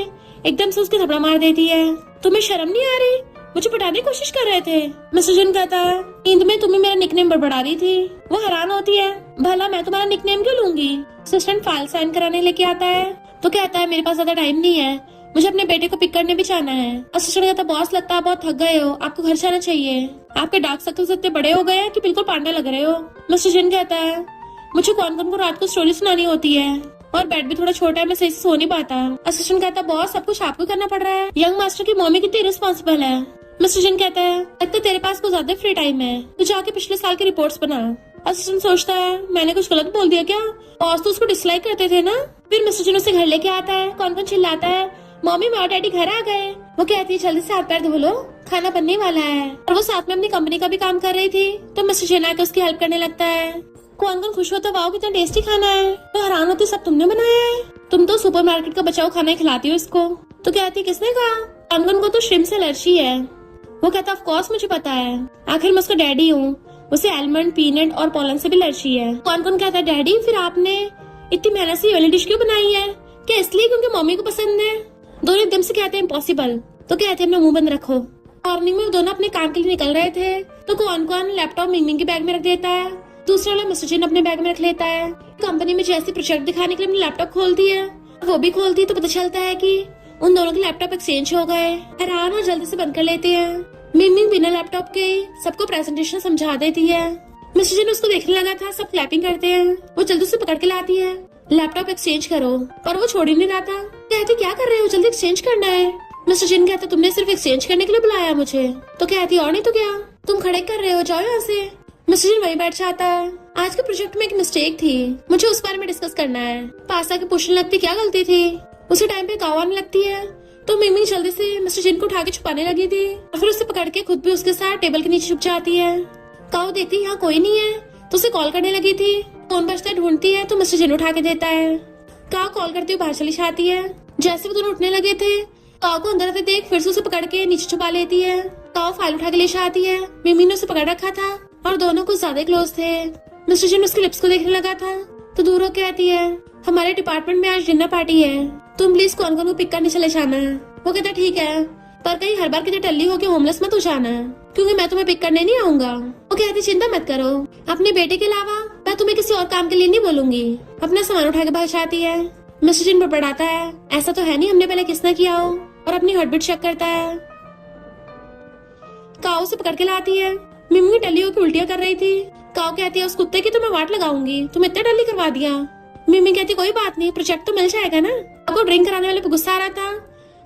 एकदम से उसके थपड़ा मार देती है। तुम्हें शर्म नहीं आ रही, मुझे पटाने की कोशिश कर रहे थे। मिस्टर जिन कहता है नींद में तुम्हें मेरा निकनेम बड़बड़ा रही थी। वो हैरान होती है भला मैं तुम्हारा निकनेम क्यों लूंगी। असिस्टेंट फाइल साइन कराने लेके आता है तो कहता है मेरे पास ज्यादा टाइम नहीं है, मुझे अपने बेटे को पिक करने भी जाना है। असिस्टेंट कहता बॉस लगता है बहुत थक गए हो, आपको घर जाना चाहिए, आपके डार्क सर्कल्स इतने बड़े हो गए हैं कि बिल्कुल पांडा लग रहे हो। मिस्टर जिन कहता है मुझे कौन को रात को स्टोरी सुनानी होती है और बेड भी थोड़ा छोटा है, मैं सही से सो नहीं पाता। असिस्टेंट कहता बॉस सब कुछ आपको करना पड़ रहा है, यंग मास्टर की मम्मी कितनी रिस्पॉन्सिबल है। मिस्टर जिन कहता है लगता तेरे पास कुछ ज्यादा फ्री टाइम है, तो जाके पिछले साल की रिपोर्ट्स बना। असिस्टेंट सोचता है मैंने कुछ गलत बोल दिया क्या, बॉस तो उसको डिसलाइक करते थे ना। फिर मिस्टर जिन उसे घर लेके आता है। कौन चिल्लाता है मम्मी मैं और डैडी घर आ गए। वो कहती है जल्दी से हाथ पैर धो लो, खाना बनने वाला है। और वो साथ में अपनी कंपनी का भी काम कर रही थी तो मिस्टर जिन आके उसकी हेल्प करने लगता है। कौन खुश होता वाओ कितना टेस्टी खाना है। तो हैरान होती सब तुमने बनाया है, तुम तो सुपरमार्केट का बचाओ खाना ही खिलाती हो इसको। तो कहती किसने कहा। कौन को तो श्रिम्प से एलर्जी है। वो कहता ऑफ कोर्स मुझे पता है, आखिर मैं उसका डैडी हूँ, उसे आलमंड, पीनट और पोलन से भी एलर्जी है। कौन कौन कहता है डैडी फिर आपने इतनी मेहनत से ये वाली डिश क्यों बनाई है? क्या इसलिए क्योंकि मम्मी को पसंद है? दोनों एकदम से कहते हैं इम्पॉसिबल। तो कहते हैं अपना मुंह बंद रखो। मॉर्निंग में वो दोनों अपने काम के लिए निकल रहे थे तो कौन कौन लैपटॉप मिंग के बैग में रख देता है, दूसरा वाला मिस्टर जिन अपने बैग में रख लेता है। कंपनी में जैसे प्रोजेक्ट दिखाने के लिए अपने लैपटॉप खोलती है, वो भी खोलती है तो पता चलता है कि उन दोनों के लैपटॉप एक्सचेंज हो गए। हैरान और जल्दी से बंद कर लेते हैं। मिंग बिना लैपटॉप के सबको प्रेजेंटेशन समझा देती है। मिस्टर जिन उसको देखने लगा था, सब क्लैपिंग करते हैं। वो जल्दी से पकड़ के लाती है, लैपटॉप एक्सचेंज करो, पर वो छोड़ ही नहीं रहा था। कहती क्या कर रहे हो, जल्दी एक्सचेंज करना है। मिस्टर जिन कहता तुमने सिर्फ एक्सचेंज करने के लिए बुलाया मुझे। तो कहती और नहीं तो क्या, तुम खड़े कर रहे हो, जाओ यहाँ से। मिस्टर जिन वही बैठ जाता है। आज के प्रोजेक्ट में एक मिस्टेक थी, मुझे उस बारे में डिस्कस करना है। पास आके पूछने लगती क्या गलती थी। उसी टाइम पे काव आने लगती है तो मिंग जल्दी से मिस्टर जिन को उठा के छुपाने लगी थी और फिर उसे पकड़ के खुद भी उसके साथ टेबल के नीचे छुप जाती है। काव देखती यहाँ कोई नहीं है तो उसे कॉल करने लगी थी। फोन बजता ढूंढती है तो मिस्टर जिन उठा के देता है। काव कॉल करती हुई बाहर चली जाती है। जैसे वो दोनों उठने लगे थे, काव को अंदर आते देख फिर से उसे पकड़ के नीचे छुपा लेती है। काव फाइल उठा के ले आती है। मिमी ने उसे पकड़ रखा था और दोनों कुछ ज्यादा क्लोज थे। मिस्टर जिन उसके लिप्स को देखने लगा था तो दूर होकर आती है, हमारे डिपार्टमेंट में आज डिनर पार्टी है, तुम प्लीज कौन कौन को पिक करने चले जाना है। वो कहता ठीक है, पर कहीं हर बार की तरह टल्ली होके होमलेस मत हो जाना, क्योंकि मैं तुम्हें पिक करने नहीं आऊंगा। वो कहती चिंता मत करो, अपने बेटे के अलावा मैं तुम्हें किसी और काम के लिए नहीं बोलूंगी। अपना सामान उठा के भाग जाती है। मिस्टर जिन बड़बड़ाता है, ऐसा तो है नहीं हमने पहले किसने किया हो, और अपनी हार्टबीट चेक करता है। काव से पकड़ के लाती है। मिमी टल्ली होकर उल्टियां कर रही थी। काव कहती है उस कुत्ते की तो मैं वाट लगाऊंगी, तुम इतना टल्ली करवा दिया। मिमी कहती कोई बात नहीं, प्रोजेक्ट तो मिल जाएगा ना। आपको ड्रिंक कराने वाले पे गुस्सा आ रहा था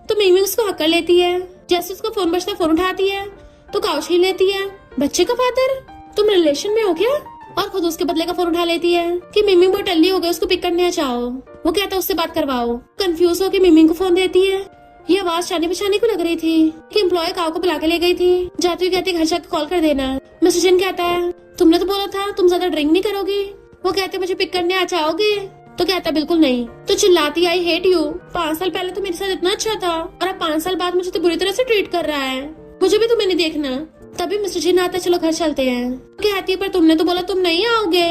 तो मिमी उसको हक कर लेती है। जैसे उसका फोन बजता फोन उठाती है तो काव छीन लेती है। बच्चे का फादर, तुम रिलेशन में हो क्या? और खुद उसके बदले का फोन उठा लेती है कि मिमी वो टल्ली हो गई, उसको पिक करने चाहो। वो कहता उससे बात करवाओ। कंफ्यूज होकर मिमी को फोन देती है। ये आवाज जाने पहचाने को लग रही थी कि एम्प्लॉय काव को बुला के ले गई थी। जाते हुए कहती घर जाकर कॉल कर देना। मिस्टर जिन कहता है तुमने तो बोला था तुम ज्यादा ड्रिंक नहीं करोगी। वो कहते मुझे पिक करने आ जाओगे। तो कहता बिल्कुल नहीं। तो चिल्लाती आई हेट यू, 5 साल पहले तो मेरे साथ इतना अच्छा था और अब 5 साल बाद मुझे तो बुरी तरह से ट्रीट कर रहा है, मुझे भी तुम्हें नहीं देखना। तभी मिस्टर जिन आता, चलो घर चलते हैं। कहती है पर तुमने तो बोला तुम नहीं आओगे।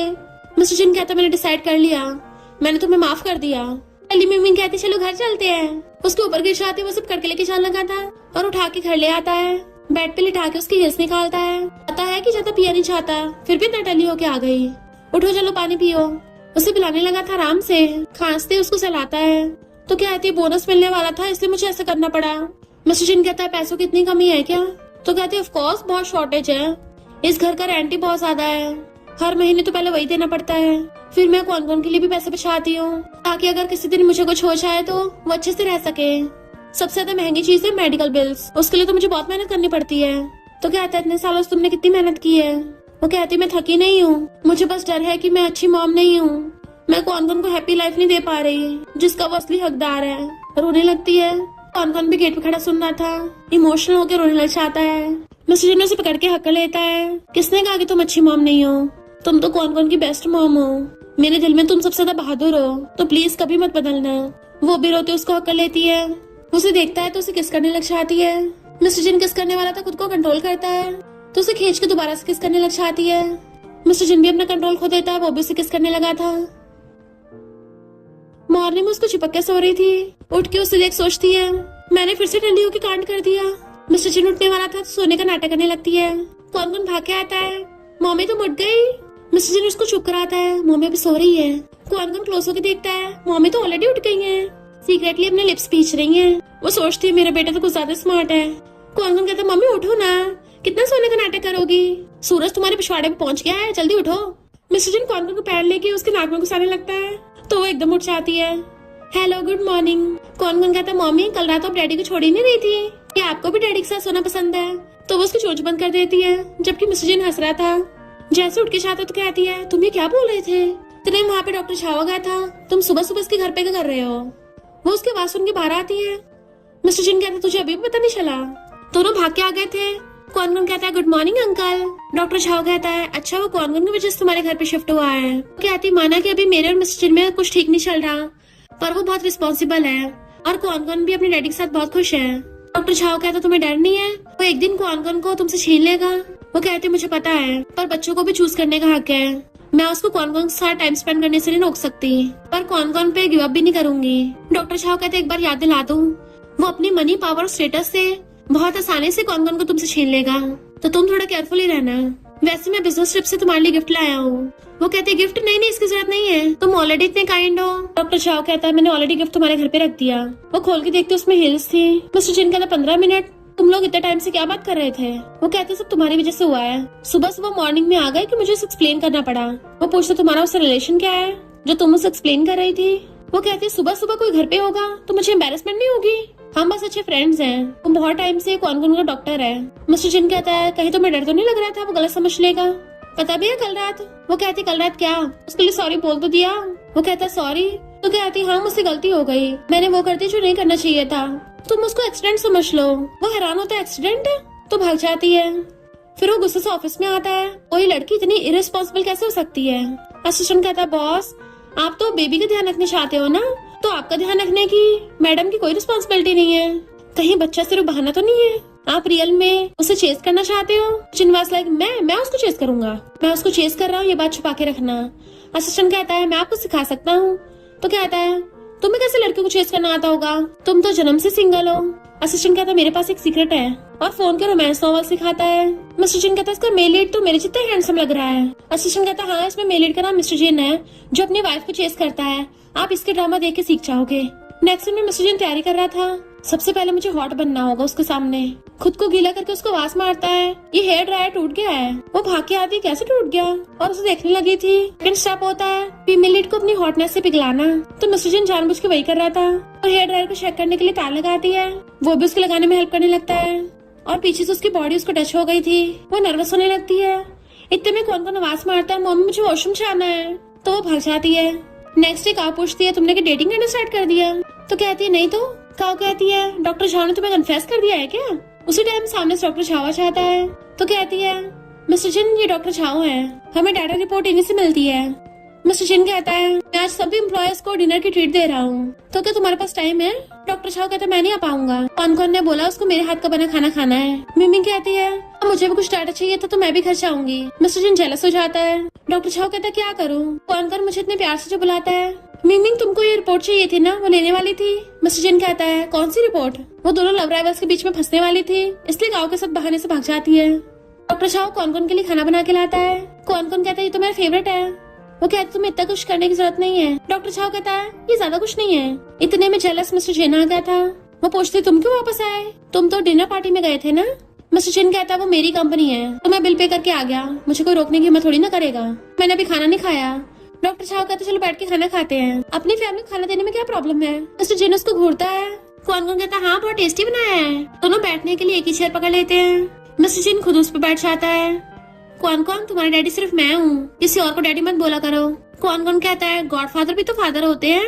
मिस्टर जिन कहता मैंने डिसाइड कर लिया, मैंने तुम्हें माफ कर दिया। अली मिमी कहती चलो घर चलते हैं। उसके ऊपर गिर जाती है, वो सब करके लेके जाने लगा था और उठा के घर ले आता है। बेड पे लिटा के उसकी हिल्स निकालता है। पता है कि ज्यादा पिया नहीं चाहता, फिर भी नटली होके आ गई। उठो चलो पानी पियो। उसे पिलाने लगा था आराम से, खांसते उसको सहलाता है। तो कहती है बोनस मिलने वाला था इसलिए मुझे ऐसा करना पड़ा। मिस्टर जिन कहता है पैसों की इतनी कमी है क्या? तो कहती है ऑफ कोर्स बहुत शॉर्टेज है, इस घर का रेंट ही बहुत ज्यादा है, हर महीने तो पहले वही देना पड़ता है। फिर मैं कौन कौन के लिए भी पैसे बचाती हूँ ताकि अगर किसी दिन मुझे कुछ हो जाए तो वो अच्छे से रह सके। सबसे ज्यादा महंगी चीज है मेडिकल बिल्स, उसके लिए तो मुझे बहुत मेहनत करनी पड़ती है। तो कहता है इतने सालों से तुमने कितनी मेहनत की है? वो कहती मैं थकी नहीं हूँ, मुझे बस डर है कि मैं अच्छी मॉम नहीं हूँ, मैं कौन कौन को हैप्पी लाइफ नहीं दे पा रही जिसका वो असली हकदार है। रोने लगती है। कौन कौन भी गेट पे खड़ा सुन रहा था, इमोशनल होकर रोने लग जाता है। मिस्टर जिन उसे पकड़ के हक लेता है। किसने कहा कि तुम अच्छी मॉम नहीं हो, तुम तो कौन कौन की बेस्ट मॉम हो, मेरे दिल में तुम सबसे ज्यादा बहादुर हो, तो प्लीज कभी मत बदलना। वो भी रोते उसको हक लेती है। उसे देखता है तो उसे किस करने लग जाती है। मिस्टर जिन किस करने वाला था खुद को कंट्रोल करता है तो उसे खींच के दोबारा से किस करने लग जाती है। मिस्टर जिन भी अपना कंट्रोल खो देता है, वो भी उसे किस करने लगा था। मॉर्निंग में उसको चिपक के सो रही थी। उठ के उसे देख सोचती है मैंने फिर से ठंडी होकर कांड कर दिया। मिस्टर जिन उठने वाला था तो सोने का नाटक करने लगती है। कौन कौन भाग के आता है, मम्मी तो उठ गई। मिस्टर जिन उसको चुप कराता है, मम्मी अभी सो रही है। कौन कौन क्लोज होकर देखता है, मम्मी तो ऑलरेडी उठ गई है, सीक्रेटली अपने लिप्स पीछ रही है। वो सोचती है मेरा बेटा तो कुछ ज्यादा स्मार्ट है। कौन कौन कहता है मम्मी उठो ना, कितना सोने का नाटक करोगी, सूरज तुम्हारे पिछवाड़े पे पहुंच गया है, जल्दी उठो। मिस्टर जिन कौन कौन को पैर लेके उसके नाक में घुसाने लगता है तो वो एकदम उठ जाती है। Hello good morning. कौन कौन कहता है मम्मी कल रात आप डैडी को छोड़ी नहीं रही थी, क्या आपको भी डैडी के साथ सोना पसंद है? तो वो उसकी चोंच बंद कर देती है जबकि मिस्टर जिन हंस रहा था। जैसे उठ के जाता तो कहती है तुम ये क्या बोल रहे थे, तेरे वहाँ पे डॉक्टर छावा गया था, तुम सुबह सुबह इसके घर पे क्या कर रहे हो? वो उसकी आवाज सुन के बाहर आती है। मिस्टर जिन कहते तुझे अभी भी पता नहीं चला? दोनों भाग के आ गए थे। कौन कौन कहता है गुड मॉर्निंग अंकल। डॉक्टर छाव कहता है अच्छा वो कौन कौन की वजह से तुम्हारे घर पे शिफ्ट हुआ है? कहती माना कि अभी मेरे और मिस्टर जिन में कुछ ठीक नहीं चल रहा, पर वो बहुत रिस्पॉन्सिबल है और कौन कौन भी अपने डैडी के साथ बहुत खुश है। डॉक्टर छाव कहता तुम्हें डर नहीं है, वो एक दिन कौन कौन को तुमसे छीन लेगा, वो कहती मुझे पता है, पर बच्चों को भी चूज करने का हक है। मैं उसको कौन कौन के साथ टाइम स्पेंड करने से नहीं रोक सकती, पर कौन कौन पे गिव अप भी नहीं करूंगी। डॉक्टर शाह कहते एक बार याद दिला दूं, वो अपनी मनी पावर और स्टेटस से बहुत आसानी से कौन कौन को तुमसे छीन लेगा, तो तुम थोड़ा केयरफुली रहना। वैसे मैं बिजनेस ट्रिप से तुम्हारे लिए गिफ्ट लाया हूँ। वो कहते गिफ्ट नहीं, इसकी जरूरत नहीं है, तुम ऑलरेडी इतने काइंड हो। डॉक्टर शाह कहता है मैंने ऑलरेडी गिफ्ट तुम्हारे घर पे रख दिया। वो खोल के देखते उसमें हिल्स थी। मिस्टर जिन कहता 15 मिनट, तुम लोग इतने टाइम से क्या बात कर रहे थे? वो कहते सब तुम्हारी वजह से हुआ है। सुबह सुबह मॉर्निंग में आ गए कि मुझे एक्सप्लेन करना पड़ा। वो पूछते तुम्हारा उससे रिलेशन क्या है जो तुम उसे एक्सप्लेन कर रही थी? वो कहते सुबह सुबह कोई घर पे होगा तो मुझे एम्बेरसमेंट नहीं होगी? हम बस अच्छे फ्रेंड्स हैं। तुम बहुत टाइम से कौन कौन का डॉक्टर है। मिस्टर जिन कहता है कहीं तुम्हें डर तो नहीं लग रहा था वो गलत समझ लेगा? पता भी है कल रात? वो कहती कल रात क्या? उसके लिए सॉरी बोल तो दिया? वो कहता सॉरी। तो कहती हाँ मुझसे गलती हो गई, मैंने वो करती जो नहीं करना चाहिए था। तुम उसको एक्सीडेंट समझ लो। वो हैरान होता है एक्सीडेंट है, तो भाग जाती है। फिर वो गुस्से से ऑफिस में आता है, कोई लड़की इतनी इरेस्पॉन्सिबल कैसे हो सकती है? असिस्टेंट कहता है बॉस आप तो बेबी का ध्यान रखना चाहते हो ना, तो आपका ध्यान रखने की मैडम की कोई रिस्पॉन्सिबिलिटी नहीं है। कहीं बच्चा सिर्फ बहाना तो नहीं है? आप रियल में उसे चेस करना चाहते हो? चिनवास लाइक मैं उसको चेस करूंगा, मैं उसको चेस कर रहा हूँ, ये बात छुपा के रखना। असिस्टेंट कहता है मैं आपको सिखा सकता हूँ। तो कहता है तुम्हें कैसे लड़के को चेस करना आता होगा, तुम तो जन्म से सिंगल हो। असिस्टेंट कहता है मेरे पास एक सीक्रेट है, और फोन के रोमांस नॉवल सिखाता है। मिस्टर जिन कहता है इसका मेल लीड तो मेरे जितना हैंडसम लग रहा है। असिस्टेंट कहता है हाँ इसमें मेल लीड का नाम मिस्टर जिन है, जो अपनी वाइफ को चेस करता है। आप इसके ड्रामा देख के सीख जाओगे। नेक्स्ट में मिस्टर जिन तैयारी कर रहा था। सबसे पहले मुझे हॉट बनना होगा उसके सामने। खुद को गीला करके उसको आवाज मारता है ये हेयर ड्रायर टूट गया है। वो भाग के आती कैसे टूट गया, और उसे देखने लगी थी। सेकंड स्टेप होता है फीमेल लीड को अपनी हॉटनेस से पिघलाना। तो मिस्टर जिन जानबूझ के वही कर रहा था। और हेयर ड्रायर को चेक करने के लिए तार लगाती है, वो भी उसको लगाने में हेल्प करने लगता है। और पीछे से उसकी बॉडी उसको टच हो गई थी। वो नर्वस होने लगती है। इतने में कौन कौन आवाज मारता है मम्मी मुझे वॉशरूम जाना है, तो वो भाग जाती है। नेक्स्ट डे काव पूछती है तुमने क्या डेटिंग करना स्टार्ट कर दिया? तो कहती है नहीं। तो काव कहती है डॉक्टर झा ने तुम्हें कन्फेस कर दिया है क्या? उसी टाइम सामने से डॉक्टर झावा चाहता है। तो कहती है मिस्टर जिन ये डॉक्टर झाओ है, हमें डाटा रिपोर्ट इन्हीं से मिलती है। मिस्टर जिन कहता है मैं आज सभी एम्प्लॉयर्स को डिनर की ट्रीट दे रहा हूँ, तो क्या तुम्हारे पास टाइम है? डॉक्टर झाओ कहता है मैं नहीं आ पाऊंगा, कौन कौन ने बोला उसको मेरे हाथ का बना खाना खाना है। मिमी कहती है मुझे भी कुछ डाटा चाहिए था तो मैं भी घर जाऊंगी। मिस्टर जिन जेलस हो जाता है। डॉक्टर झाओ कहता है क्या करूँ, कौन कौन मुझे इतने प्यार से जो बुलाता है। मिमिंग तुमको ये रिपोर्ट चाहिए थी ना, वो लेने वाली थी। मिस्टर जिन कहता है कौन सी रिपोर्ट? वो दोनों लव राइवल्स के बीच में फंसने वाली थी, इसलिए गाँव के साथ बहाने से भाग जाती है। डॉक्टर शाह कौन कौन के लिए खाना बना के लाता है। कौन कौन कहता है ये तो मेरा फेवरेट है। वो कहता है तुम्हें इतना कुछ करने की जरूरत नहीं है। डॉक्टर शाह कहता है ये ज्यादा कुछ नहीं है। इतने में जेलस मिस्टर जिन आ गया था। वो पूछते तुम क्यों वापस आए, तुम तो डिनर पार्टी में गए थे ना। मिस्टर जिन कहता है वो मेरी कंपनी है तो मैं बिल पे करके आ गया, मुझे कोई रोकने की हिम्मत थोड़ी ना करेगा, मैंने अभी खाना नहीं खाया। डॉक्टर शाह कहते चलो बैठ के खाना खाते हैं, अपनी फैमिली को खाना देने में क्या प्रॉब्लम है। मिस्टर जिन उसको घूरता है। कौन कौन कहता है हाँ बहुत टेस्टी बनाया है। दोनों बैठने के लिए एक ही चेयर पकड़ लेते हैं। मिस्टर जिन खुद उस पर बैठ जाता है। कौन कौन तुम्हारे डैडी सिर्फ मैं हूँ, किसी और को डैडी मत बोला करो। कौन कौन कहता है गॉडफादर भी तो फादर होते हैं।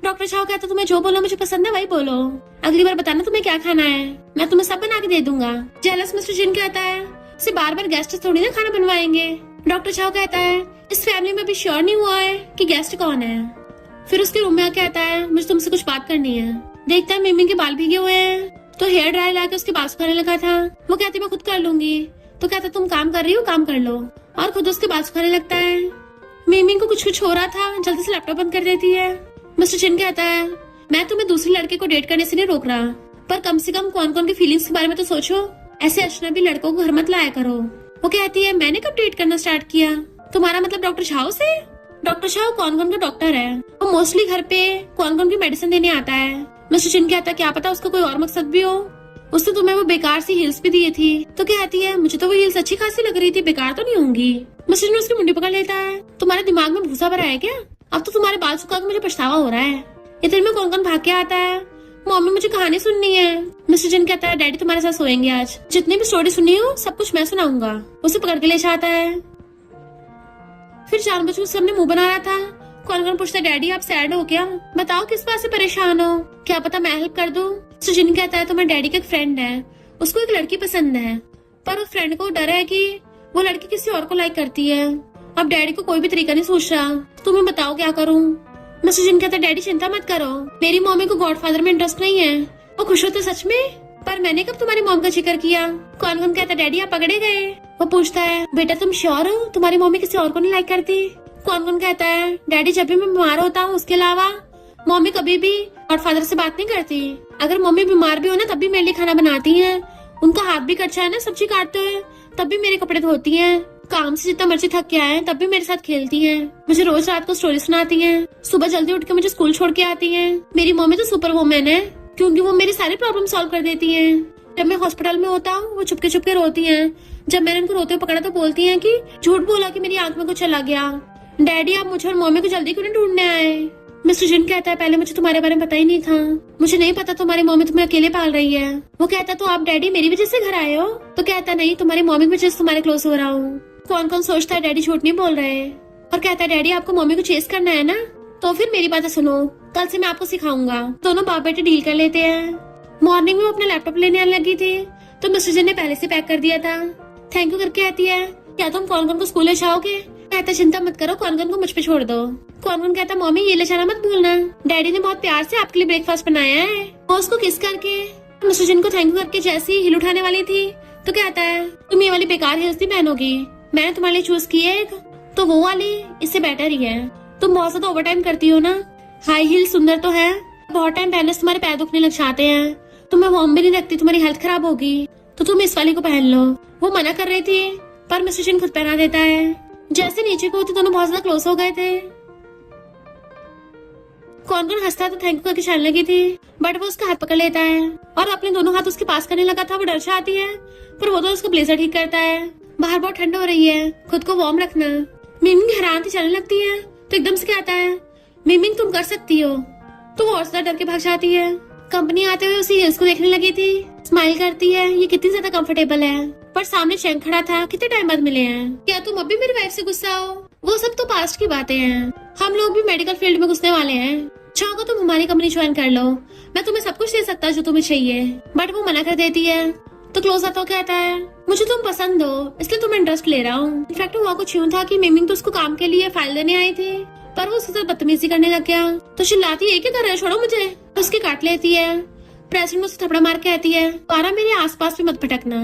डॉक्टर शाह कहता है तुम्हें जो बोलो मुझे पसंद है वही बोलो, अगली बार बताना तुम्हें क्या खाना है, मैं तुम्हें सब बना के दे दूंगा। जेलस मिस्टर जिन कहता है उसे बार बार गेस्ट थोड़ी ना खाना बनवाएंगे। डॉक्टर शाह कहता है इस फैमिली में भी श्योर नहीं हुआ है कि गेस्ट कौन है। फिर उसके रूम में आके कहता है मुझे तुमसे कुछ बात करनी है। देखता है मिमी के बाल भीगे हुए हैं, तो हेयर ड्रायर लाके उसके बाल सुखाने लगा था। वो कहती मैं खुद कर लूंगी। तो कहता तुम काम कर रही हो काम कर लो, और खुद उसके बाल सुखाने लगता है। मिमी को कुछ हो रहा था, जल्दी से लैपटॉप बंद कर देती है। मिस्टर जिन कहता है मैं तुम्हें दूसरे लड़के को डेट करने से नहीं रोक रहा, पर कम से कम कौन कौन की फीलिंग्स के बारे में तो सोचो, ऐसे अजनबी लड़कों को घर मत लाया करो। वो कहती है मैंने कब डेट करना स्टार्ट किया, तुम्हारा मतलब डॉक्टर शाह से? डॉक्टर शाह कौन कौन का डॉक्टर है, वो मोस्टली घर पे कौन कौन की मेडिसिन देने आता है। मिस्टर जिन कहता है क्या पता उसका कोई और मकसद भी हो, उसने तुम्हें वो बेकार सी हिल्स भी दिए थी। तो कहती है मुझे तो वो हिल्स अच्छी खासी लग रही थी, बेकार तो नहीं होंगी। मिस्टर जिन उसकी मुंडी पकड़ लेता है तुम्हारे दिमाग में भूसा भरा है क्या, अब तो तुम्हारे बाल सुखा के मुझे पछतावा हो रहा है। इतने में कौन कौन भाग के आता है। मम्मी मुझे कहानी सुननी है। मिस्टर जिन कहता है डैडी तुम्हारे साथ सोएंगे आज, जितनी भी स्टोरी सुनी हो सब कुछ मैं सुनाऊंगा। उसे पकड़ के ले जाता है। फिर जानबूझ के उससे मुंह बना रहा था। कौन कौन पूछता है डैडी आप सैड हो क्या, बताओ किस बात से परेशान हो, क्या पता मैं हेल्प कर दूं। मिस्टर जिन कहता है तुम्हारे डैडी का एक फ्रेंड है, उसको एक लड़की पसंद है, पर उस फ्रेंड को डर है कि वो लड़की किसी और को लाइक करती है। अब डैडी को कोई भी तरीका नहीं सोच रहा, तुम्हें बताओ क्या करूं। मिस्टर जिन कहता है डैडी चिंता मत करो, मेरी मम्मी को गॉडफादर में इंटरेस्ट नहीं है। वो खुश होते सच में। पर मैंने कब तुम्हारी मॉम का जिक्र किया? कौन कौन कहता डैडी आप पकड़े गए? वो पूछता है बेटा तुम श्योर हो तुम्हारी मम्मी किसी और को नहीं लाइक करती? कौन कौन कहता है डैडी जब भी मैं बीमार होता हूँ उसके अलावा मम्मी कभी भी और फादर से बात नहीं करती। अगर मम्मी बीमार भी हो ना तब भी मेरे लिए खाना बनाती हैं। उनका हाथ भी कच्चा है ना सब्जी काटते हुए, तब भी मेरे कपड़े धोती हैं। काम से जितना मर्जी थक के आए तब भी मेरे साथ खेलती हैं। मुझे रोज रात को स्टोरी सुनाती हैं। सुबह जल्दी उठ के मुझे स्कूल छोड़ के आती हैं। मेरी मम्मी तो सुपर वुमेन है क्योंकि वो मेरी सारी प्रॉब्लम सॉल्व कर देती हैं। जब मैं हॉस्पिटल में होता हूँ वो चुपके चुपके रोती हैं। जब मैंने उनको रोते हुए पकड़ा तो बोलती हैं कि झूठ बोला कि मेरी आंख में कुछ चला गया। डैडी आप मुझे और मम्मी को जल्दी क्यों नहीं ढूंढने आए? मिस्टर जिन कहता है पहले मुझे तुम्हारे बारे में पता ही नहीं था। मुझे नहीं पता तुम्हारी मम्मी तुम्हें अकेले पाल रही है। वो कहता तो आप डैडी मेरी वजह से घर आए हो? तो कहता नहीं तुम्हारी मम्मी की वजह से तुम्हारे क्लोज हो रहा हूँ। कौन कौन सोचता है डैडी झूठ नहीं बोल रहे और कहता है डैडी आपको मम्मी को चेस करना है ना, तो फिर मेरी बातें सुनो, कल से मैं आपको सिखाऊंगा। दोनों बाप बेटे डील कर लेते हैं। मॉर्निंग में वो अपना लैपटॉप लेने आने लगी थी तो मिस्टर जिन ने पहले से पैक कर दिया था। थैंक यू करके आती है क्या तुम कौन कौन को स्कूल ले जाओगे? कहता चिंता मत करो कौन कौन को मुझ पे छोड़ दो। कौन कौन कहता मम्मी ये ले जाना मत भूलना, डैडी ने बहुत प्यार से आपके लिए ब्रेकफास्ट बनाया है। वो उसको किस करके मिस्टर जिन को थैंक यू करके जैसे ही हिल उठाने वाली थी तो कहता है तुम ये वाली बेकार हिल्स नहीं पहनोगी, मैंने तुम्हारे लिए चूज की है एक, तो वो वाली इससे बेटर ही है। तुम बहुत ज्यादा ओवर टाइम करती हो ना। हाई हील सुंदर तो है, बहुत टाइम पहनने से तुम्हारे पैर दुखने लग जाते हैं। तुम्हें वार्म भी नहीं रखती, तुम्हारी हेल्थ खराब होगी, तो तुम इस वाली को पहन लो। वो मना कर रही थी पर मिस्टर जिन खुद पहना देता है। जैसे नीचे को होते दोनों बहुत ज्यादा क्लोज हो गए थे। कौन कौन हंसता तो थैंक यू करके चलने लगी थी बट वो उसका हाथ पकड़ लेता है और अपने दोनों हाथ उसके पास करने लगा था। वो डर जाती है पर वो तो उसका ब्लेजर ठीक करता है। बाहर बहुत ठंड हो रही है, खुद को वार्म रखना। मिमिंग हैरान थी चलने लगती है तो एकदम से कहता है मिमिंग तुम कर सकती हो, तो वो और ज्यादा डर के भाग जाती है। कंपनी आते हुए उसी हिल्स को देखने लगी थी, स्माइल करती है ये कितनी ज्यादा कंफर्टेबल है। पर सामने चैंग खड़ा था, कितने टाइम बाद मिले हैं, क्या तुम अभी मेरी वाइफ से गुस्सा हो? वो सब तो पास्ट की बातें हैं, हम लोग भी मेडिकल फील्ड में घुसने वाले हैं। चाहो तुम हमारी कंपनी ज्वाइन कर लो, मैं तुम्हें सब कुछ दे सकता जो तुम्हें चाहिए। बट वो मना कर देती है तो क्लोज आता कहता है मुझे तुम पसंद हो इसलिए तुम्हें इंटरेस्ट ले रहा हूँ। इनफैक्ट हुआ कुछ यूं था कि मिमिंग तो उसको काम के लिए फाइल देने आई थी पर वो उसके साथ बदतमीजी करने लग गया तो चिल्लाती है क्या कर रहे हो, छोड़ो मुझे। तो उसकी काट लेती है। प्रेसिडेंट उसे थपड़ा मार के कहती है पारा मेरे आसपास भी मत भटकना।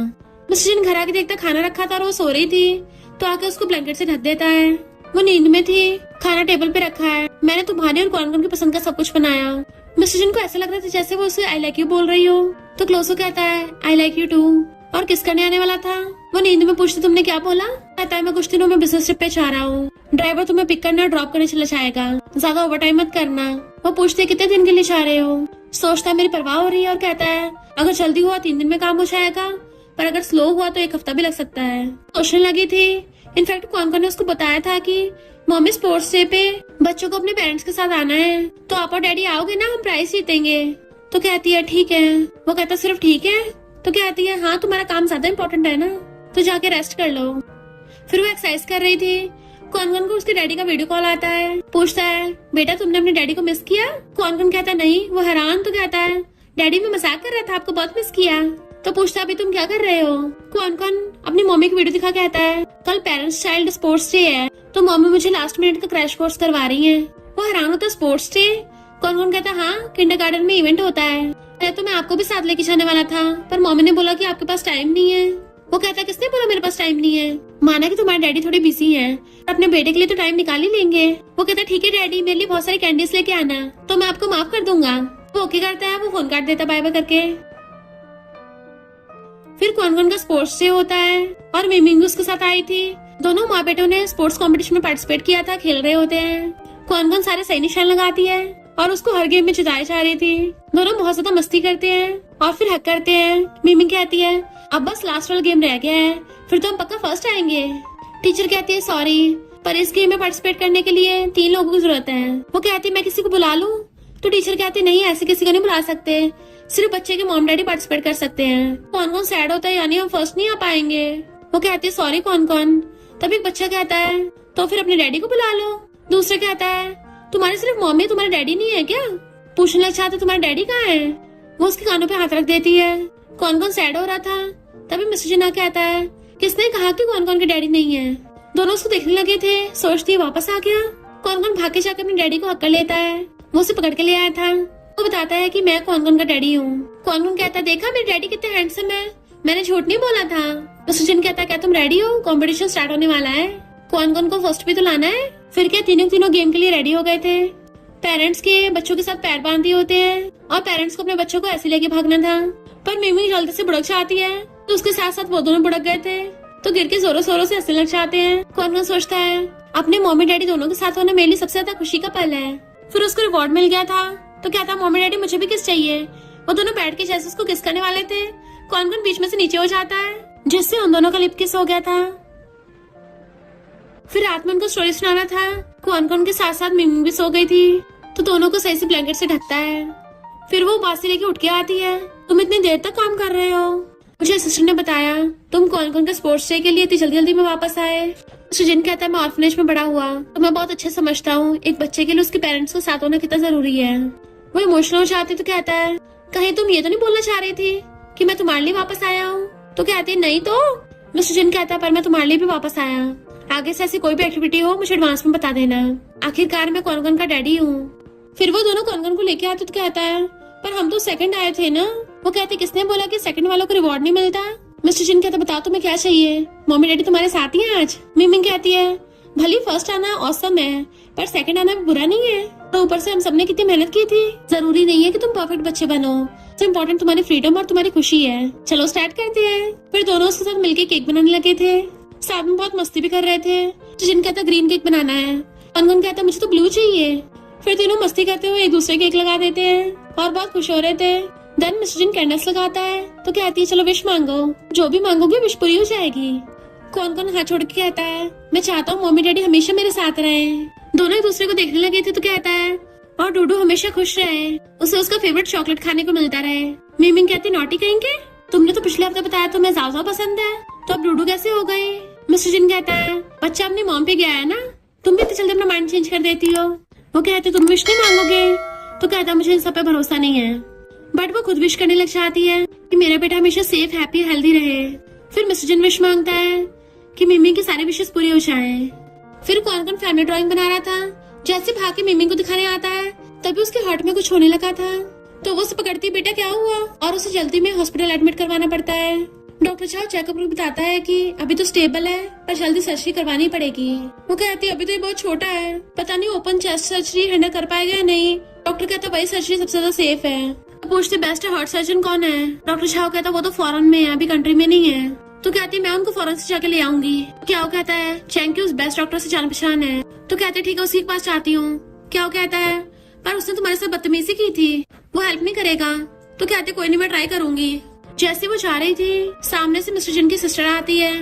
मिस्टर जिन घर आके देखता खाना रखा था और वो सो रही थी तो आके उसको ब्लैंकेट से ढक देता है। वो नींद में थी, खाना टेबल पे रखा है, मैंने तुम्हारी और कौन कौन की पसंद का सब कुछ बनाया। मिस्टर जिन को ऐसा लग रहा था जैसे वो उसे आई लाइक यू बोल रही हो तो क्लोजो कहता है आई लाइक यू टू और किस करने आने वाला था। वो नींद में पूछते तुमने क्या बोला? कहता है मैं कुछ दिनों में बिजनेस ट्रिप पे जा रहा हूँ, ड्राइवर तुम्हें पिक करने और ड्रॉप करने चला जाएगा, ज्यादा ओवर टाइम मत करना। वो पूछते कितने दिन के लिए जा रहे हो? सोचता है मेरी परवाह हो रही है और कहता है अगर जल्दी हुआ 3 दिन में काम हो जाएगा पर अगर स्लो हुआ तो 1 हफ्ता भी लग सकता है। सोचने लगी थी। इनफैक्ट कौन कौन ने उसको बताया था कि मम्मी स्पोर्ट्स डे पे बच्चों को अपने पेरेंट्स के साथ आना है तो आप और डैडी आओगे ना, हम प्राइज जीतेंगे। तो कहती है ठीक है। वो कहता सिर्फ ठीक है? तो कहती है हाँ तुम्हारा काम ज्यादा इम्पोर्टेंट है ना, तो जाके रेस्ट कर लो। फिर वो एक्सरसाइज कर रही थी। कौन कौन को उसके डैडी का वीडियो कॉल आता है, पूछता है बेटा तुमने अपने डैडी को मिस किया? कौन कौन कहता नहीं। वो हैरान तो कहता है डैडी मैं मजाक कर रहा था, आपको बहुत मिस किया। तो पूछता अभी तुम क्या कर रहे हो? कौन कौन अपनी मम्मी की वीडियो दिखा कहता है कल पेरेंट्स चाइल्ड स्पोर्ट्स डे है तो मम्मी मुझे लास्ट मिनट का क्रैश कोर्स करवा रही है। वो हैरान होता स्पोर्ट्स डे। कौन कौन कहता हाँ किंडरगार्टन में इवेंट होता है तो मैं आपको भी साथ लेके जाने वाला था पर मम्मी ने बोला कि आपके पास टाइम नहीं है। वो कहता किसने बोला मेरे पास टाइम नहीं है, माना कि तुम्हारे डैडी थोड़ी बिजी हैं, अपने बेटे के लिए तो टाइम निकाल ही लेंगे। वो कहता ठीक है डैडी मेरे लिए बहुत सारी कैंडीज लेके आना तो मैं आपको माफ कर दूंगा। वो ओके करता है। वो फोन काट देता बाय बाय करके। फिर कौन कौन का स्पोर्ट्स डे होता है और मिमिंग उसके साथ आई थी। दोनों माँ बेटों ने स्पोर्ट्स कंपटीशन में पार्टिसिपेट किया था, खेल रहे होते हैं। कौन कौन सारे सही निशान लगाती है और उसको हर गेम में जिताई जा रही थी। दोनों बहुत ज्यादा मस्ती करते हैं और फिर हक करते हैं। मिमिंग कहती है अब बस लास्ट वाला गेम रह गया है फिर तो हम पक्का फर्स्ट आएंगे। टीचर कहती है सॉरी पर इस गेम में पार्टिसिपेट करने के लिए 3 लोगों की जरूरत है। वो कहती है मैं किसी को बुला लूं? तो टीचर कहती नहीं ऐसे किसी को नहीं बुला सकते, सिर्फ बच्चे के मॉम डैडी पार्टिसिपेट कर सकते हैं। कौन कौन सैड होता है यानी हम फर्स्ट नहीं आ पाएंगे। वो कहती है सॉरी कौन कौन। तभी एक बच्चा कहता है तो फिर अपने डैडी को बुला लो। दूसरा कहता है तुम्हारे सिर्फ मम्मी तुम्हारे डैडी नहीं है क्या? पूछने लग जाता तुम्हारे डैडी कहाँ है? वो उसके कानों पे हाथ रख देती है। कौन कौन सैड हो रहा था तभी मिस्टर जिना कहता है किसने कहा कि कौन कौन के डैडी नहीं है? दोनों उसको देखने लगे थे, सोचती है वापस आ गया। कौन कौन भाग के जाकर अपने डैडी को हक कर लेता है। वो उसे पकड़ के ले आया था। वो बताता है कि मैं कौन-कौन का डैडी हूँ। कौन-कौन कहता है देखा मेरे डैडी कितने हैंडसम है, मैंने झूठ नहीं बोला था। तो सचिन कहता है क्या तुम रेडी हो, कंपटीशन स्टार्ट होने वाला है, कौन-कौन को फर्स्ट भी तो लाना है। फिर क्या तीनों गेम के लिए रेडी हो गए थे। पेरेंट्स के बच्चों के साथ पैर बांध दिए होते हैं और पेरेंट्स को अपने बच्चों को ऐसे लेके भागना था, पर मिमी जल्दी से बुड़क जाती है तो उसके साथ साथ वो दोनों बुड़क गए थे तो गिर के जोरों शोरों से हंसने लग जाते हैं। कौन-कौन सोचता है अपने मम्मी डैडी दोनों के साथ होना मेरे लिए सबसे ज्यादा खुशी का पल है। फिर उसको रिवॉर्ड मिल गया था तो क्या था मम्मी डैडी मुझे भी किस चाहिए। वो दोनों बैठ के जैसे उसको किस करने वाले थे, कौन-कौन बीच में से नीचे हो जाता है जिससे उन दोनों का लिप किस हो गया था। फिर रात में उनको स्टोरी सुनाना था, कौन-कौन के साथ साथ मिमी भी सो गई थी तो दोनों को सही से ब्लैंकेट से ढकता है। फिर वो बासी लेके उठ के आती है, तुम इतनी देर तक काम कर रहे हो, मुझे असिस्टेंट ने बताया तुम कौन-कौन के स्पोर्ट्स डे के लिए इतनी जल्दी में वापस आए। सचिन कहता है मैं ऑर्फनेज में बड़ा हुआ तो मैं बहुत अच्छे समझता हूँ एक बच्चे के लिए उसके पेरेंट्स को साथ होना कितना जरूरी है। वो इमोशनल हो जाती तो कहता है कहीं तुम ये तो नहीं बोलना चाह रही थी कि मैं तुम्हारे लिए वापस आया हूँ। तो कहती है नहीं तो सचिन कहता है पर मैं तुम्हारे लिए भी वापस आया, आगे से ऐसी कोई भी एक्टिविटी हो मुझे एडवांस में बता देना, आखिरकार मैं कौन-कौन का डैडी हूँ। फिर वो दोनों कौन-कौन को लेके आते तो कहता है पर हम तो सेकंड आए थे ना। वो कहते किसने बोला कि सेकंड वालों को रिवॉर्ड नहीं मिलता। मिस्टर जिन कहता बताओ तुम्हें क्या चाहिए, मम्मी डैडी तुम्हारे साथ ही हैं आज। मिमी कहती है भले फर्स्ट आना औसम है पर सेकंड आना भी बुरा नहीं है, तो ऊपर से हम सबने कितनी मेहनत की थी, जरूरी नहीं है कि तुम परफेक्ट बच्चे बनो, सबसे इम्पोर्टेंट तुम्हारी फ्रीडम और तुम्हारी खुशी है। चलो स्टार्ट करते हैं। फिर दोनों उसके साथ मिलके केक बनाने लगे थे, साथ में बहुत मस्ती भी कर रहे थे। जिन कहता ग्रीन केक बनाना है, कौन-कौन कहता मुझे तो ब्लू चाहिए। फिर तीनों मस्ती करते हुए एक दूसरे केक लगा देते हैं और बहुत खुश हो रहे थे। देन मिस्टर जिन कैंडल्स लगाता है तो कहती है चलो विश मांगो, जो भी मांगोगे विश पूरी हो जाएगी। कौन-कौन हाथ छोड़ के कहता है मैं चाहता हूँ मम्मी डैडी हमेशा मेरे साथ रहें। दोनों एक दूसरे को देखने लगे थे तो कहता है और डूडू हमेशा खुश रहे, उसे उसका फेवरेट चॉकलेट खाने को मिलता रहे। मिमी कहती नॉटी कहेंगे, तुमने तो पिछले हफ्ते बताया तुम्हें जाओ पसंद है, तो अब डूडू कैसे हो गए। मिस्टर जिन कहता है बच्चा अपनी मॉम पे गया है ना, तुम भी इतने जल्दी अपना माइंड चेंज कर देती हो। वो कहते तुम विश नहीं मांगोगे, तो कहता मुझे इन सब पे भरोसा नहीं है, बट वो खुद विश करने लग जाती है कि मेरा बेटा हमेशा सेफ हैप्पी हेल्दी रहे। फिर मिस्टर जिन विश मांगता है कि मिमी की सारी विशेष पूरी हो जाए। फिर कौन-कौन फैमिली ड्राइंग बना रहा था, जैसे भाग के मिमी को दिखाने आता है तभी उसके हार्ट में कुछ होने लगा था, तो वो उसे पकड़ती बेटा क्या हुआ और उसे जल्दी में हॉस्पिटल एडमिट करवाना पड़ता है। डॉक्टर साहब चेकअप में बताता है कि अभी तो स्टेबल है पर जल्दी सर्जरी करवानी पड़ेगी। वो कहती है अभी तो ये बहुत छोटा है, पता नहीं ओपन चेस्ट सर्जरी हैंडल कर पाएगा या नहीं। डॉक्टर कहता वही सर्जरी सबसे ज्यादा सेफ है। पूछते बेस्ट हार्ट सर्जन कौन है। डॉक्टर शाह कहता वो तो फॉरेन में है, अभी कंट्री में नहीं है। तो कहती मैं उनको फॉरेन से जाके ले आऊंगी। क्या वो कहता है चैंकी उस बेस्ट डॉक्टर से जान पहचान है। तो कहते ठीक है उसी के पास जाती हूँ। क्या वो कहता है पर उसने तुम्हारे साथ बदतमीजी की थी, वो हेल्प नहीं करेगा। तो कहते कोई नहीं मैं ट्राई करूंगी। जैसे वो जा रही थी सामने से मिस्टर जिन की सिस्टर आती है,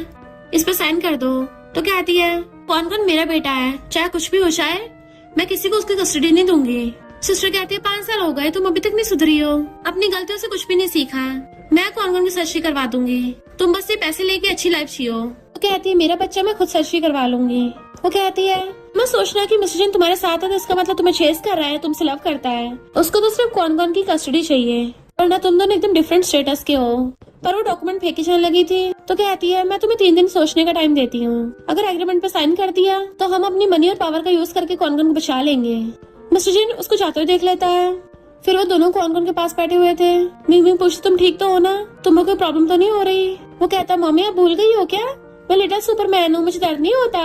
इस पर साइन कर दो। तो कहती है कौन-कौन मेरा बेटा है, चाहे कुछ भी हो जाए मैं किसी को उसकी कस्टडी नहीं दूंगी। सिस्टर कहती है 5 साल हो गए तुम अभी तक नहीं सुधरी हो, अपनी गलतियों से कुछ भी नहीं सीखा, मैं कौन-कौन की सर्जरी करवा दूंगी, तुम बस ये पैसे लेके अच्छी लाइफ जियो। वो कहती है मेरा बच्चा मैं खुद सर्जरी करवा लूंगी। वो कहती है मैं सोच रहा कि मिस्टर जिन तुम्हारे साथ है तो इसका मतलब तुम्हें चेस कर रहा है, तुमसे लव करता है, उसको तो सिर्फ कौन-कौन की कस्टडी चाहिए, वरना तुम दोनों एकदम डिफरेंट स्टेटस के हो। पर वो डॉक्यूमेंट फेंकी जाने लगी थी तो कहती है मैं तुम्हें 3 दिन सोचने का टाइम देती हूँ, अगर एग्रीमेंट पे साइन कर दिया तो हम अपनी मनी और पावर का यूज करके कौन-कौन को बचा लेंगे। मिस्टर जिन उसको जाते हुए देख लेता है। फिर वो दोनों कौन-कौन के पास बैठे हुए थे। मिमी पूछती तुम ठीक तो हो ना, तुम्हें कोई प्रॉब्लम तो नहीं हो रही। वो कहता मम्मी आप भूल गई हो क्या, मैं लिटिल सुपरमैन हूँ, मुझे दर्द नहीं होता।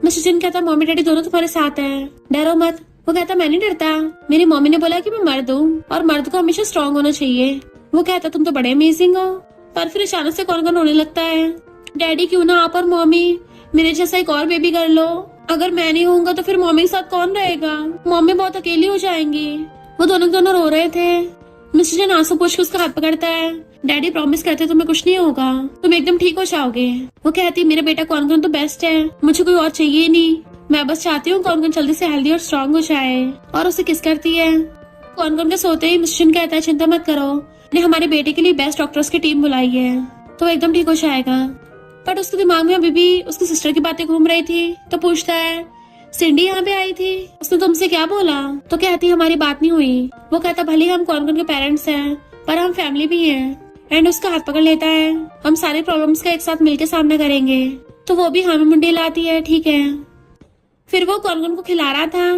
मिस्टर जिन कहता मम्मी डैडी दोनों तुम्हारे साथ हैं, डरो मत। वो कहता मैं नहीं डरता, मेरी मम्मी ने बोला कि मैं मर्द हूँ और मर्द को हमेशा स्ट्रॉन्ग होना चाहिए। वो कहता तुम तो बड़े अमेजिंग हो। पर फिर अचानक से कौन-कौन रोने लगता है, डैडी क्यों ना आप और मम्मी मेरे जैसा एक और बेबी कर लो, अगर मैं नहीं होऊंगा तो फिर मम्मी के साथ कौन रहेगा, मम्मी बहुत अकेली हो जाएंगी। वो दोनों रो रहे थे। मिस्टर जिन आंसू पोंछ के उसका हाथ पकड़ता है, डैडी प्रॉमिस करते तुम्हें कुछ नहीं होगा, तुम एकदम ठीक हो जाओगे। वो कहती मेरा बेटा कौन-कौन तो बेस्ट है, मुझे कोई और चाहिए नहीं, मैं बस चाहती हूँ कौन-कौन जल्दी से हेल्दी और स्ट्रॉन्ग हो जाए। और उसे किस करती है। कौन-कौन के सोते ही मिस्टर जिन कहता है चिंता मत करो, ने हमारे बेटे के लिए बेस्ट डॉक्टर्स की टीम बुलाई है तो एकदम ठीक हो जाएगा। बट उसके दिमाग में अभी भी उसकी सिस्टर की बातें घूम रही थी तो पूछता है सिंडी यहाँ पे आई थी, उसने तुमसे क्या बोला। तो कहती हमारी बात नहीं हुई। वो कहता भले हम कौन-कौन के पेरेंट्स हैं पर हम फैमिली भी हैं। एंड उसका हाथ पकड़ लेता है, हम सारे प्रॉब्लम्स का एक साथ मिलकर सामना करेंगे। तो वो भी हमें मुंडी लाती है ठीक है। फिर वो कौन-कौन को खिला रहा था